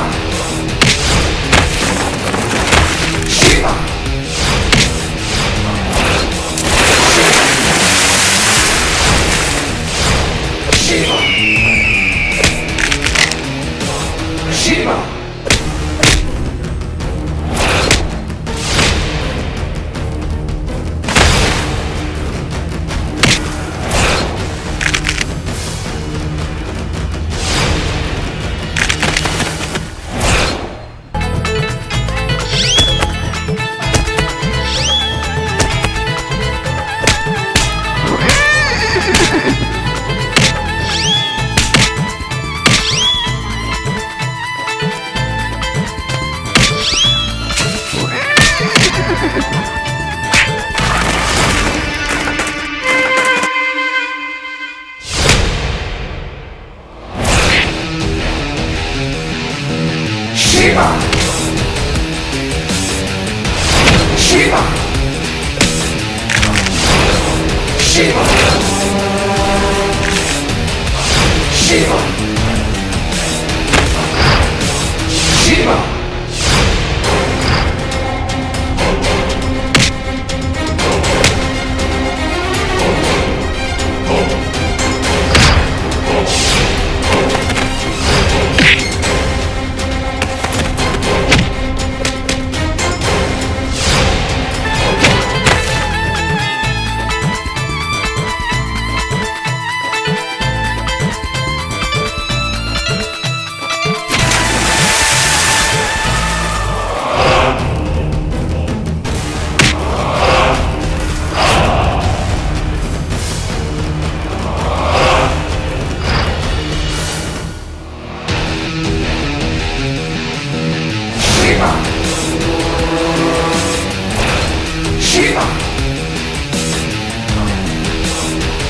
Shiva! Shiva! Shiva! Shiva! Shiva! Shiva! Shiva! Shiva!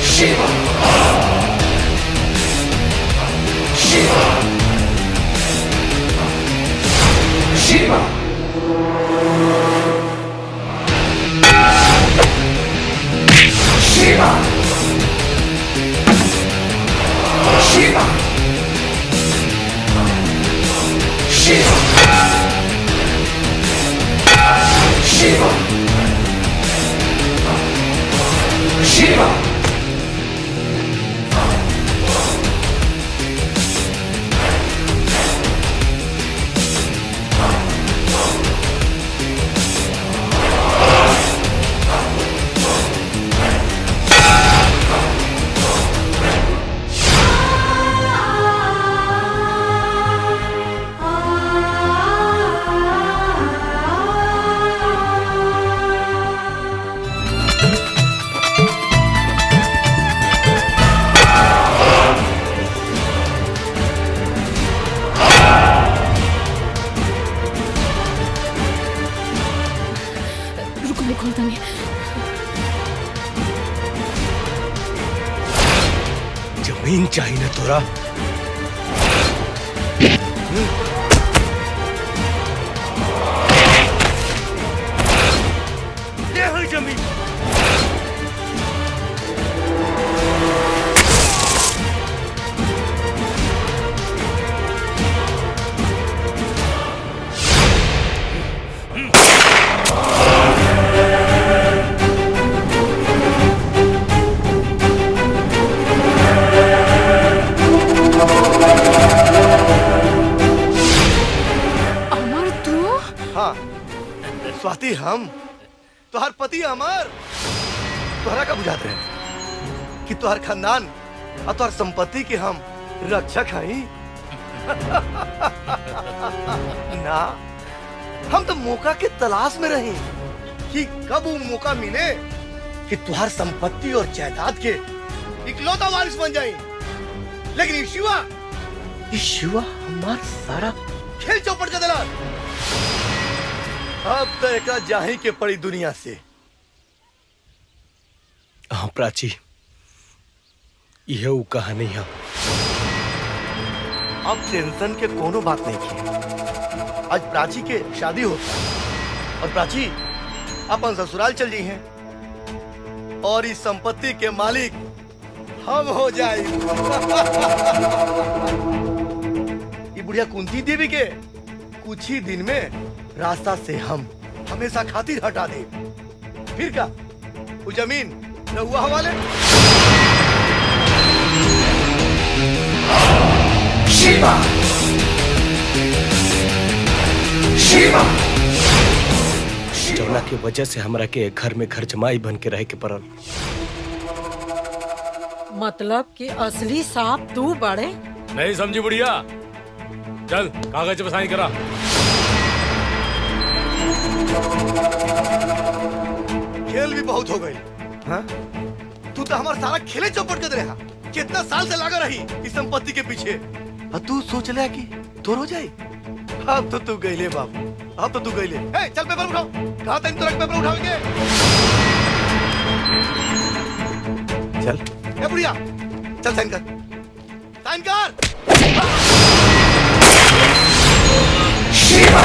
Shiva! Shiva! Shiva! Shiva! Shiva! Shiva! Shiva! Shiva! Shiva! जमीन चाहिए ना तोरा? ले हो जमीन। पति हम, तुहार पति अमर, तुहरा का बुझाते हैं कि तुहार खानदान और तुहार संपत्ति के हम रक्षक हई। ना, हम तो मौका के तलाश में रही कि कब वो मौका मिले कि तुहार संपत्ति और जायदाद के इकलौता वारिस बन जाए। लेकिन ये शिवा हमार सारा खेल चौपट कर दिला। अब तो एक जाही के पड़ी दुनिया से। हाँ प्राची, यह वो कहानी है। अब टेंशन के कोनो बात नहीं की। आज प्राची के शादी होता और प्राची अपन ससुराल चल जी हैं और इस संपत्ति के मालिक हम हो जाए। ये बुढ़िया कुंती देवी के कुछ ही दिन में रास्ता से हम हमेशा खातिर हटा दे। फिर क्या वो जमीन रहुआ हवाले। शिवा शिवा जौना के वजह से हमरा के घर में घर जमाई बन के रह के पड़ल। मतलब कि असली सांप तू बड़े? नहीं समझी बुढ़िया। चल कागज पे साइन करा। खेल भी बहुत हो गई। हाँ? तू तो हमारा सारा खेले चौपट कर रहा। कितना साल से लगा रही इस संपत्ति के पीछे। और तू सोच ले कि तोर हो जाए। अब तो तू गईले बाबू, अब तो तू गईले। चल पेपर उठाओ। कहा था तुरंत पेपर उठाओगे? चल ए बुढ़िया, चल साइन कर, साइन कर। शिवा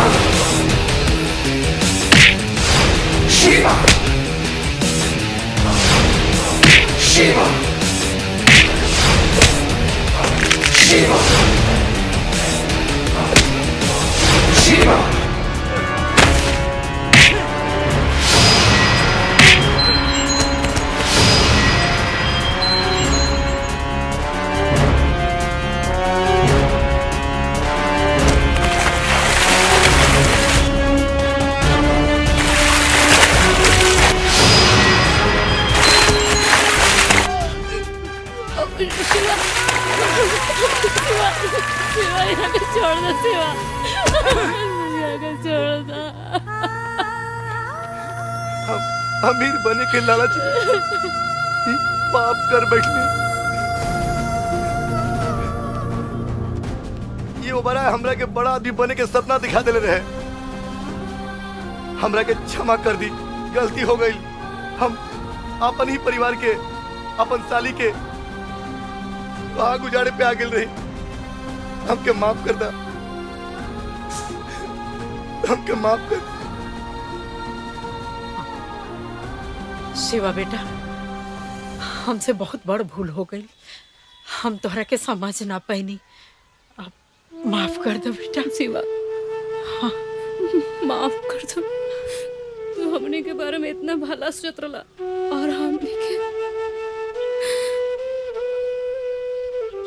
शिवा शिवा शिवा शिवा शिवा यहाँ को छोड़ दो। शिवा यहाँ को छोड़ दो। अमीर बने के लालच में पाप कर बैठने। ये बड़ा हमरा के बड़ा आदमी बने के सपना दिखा देले रहे। हमरा के क्षमा कर दी, गलती हो गई। हम अपन ही परिवार के, अपन साली के आग उजाड़े पे आ गए रही। हमके माफ कर दा, हमके माफ कर। शिवा बेटा, हमसे बहुत बड़ भूल हो गई। हम तोहरा के समझ ना पैनी। अब माफ कर दो बेटा। शिवा, हाँ माफ कर दो। तू हमने के बारे में इतना भला सोच रहा और हमने के।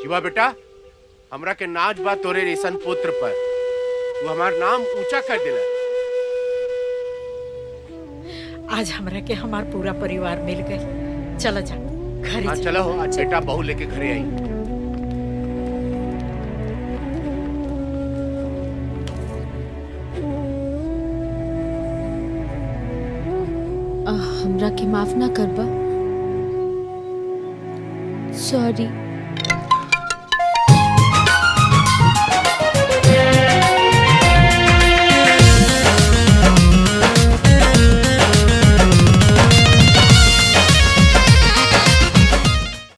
शिवा बेटा, हमरा के नाच बा तोरे रेशन पुत्र पर। तू हमार नाम ऊंचा कर दिला। आज हमरा के हमार पूरा परिवार मिल गए। चला जा घर। हाँ चलो, आज बेटा बहू लेके घरे आई। हमरा के माफ ना करबा। सॉरी।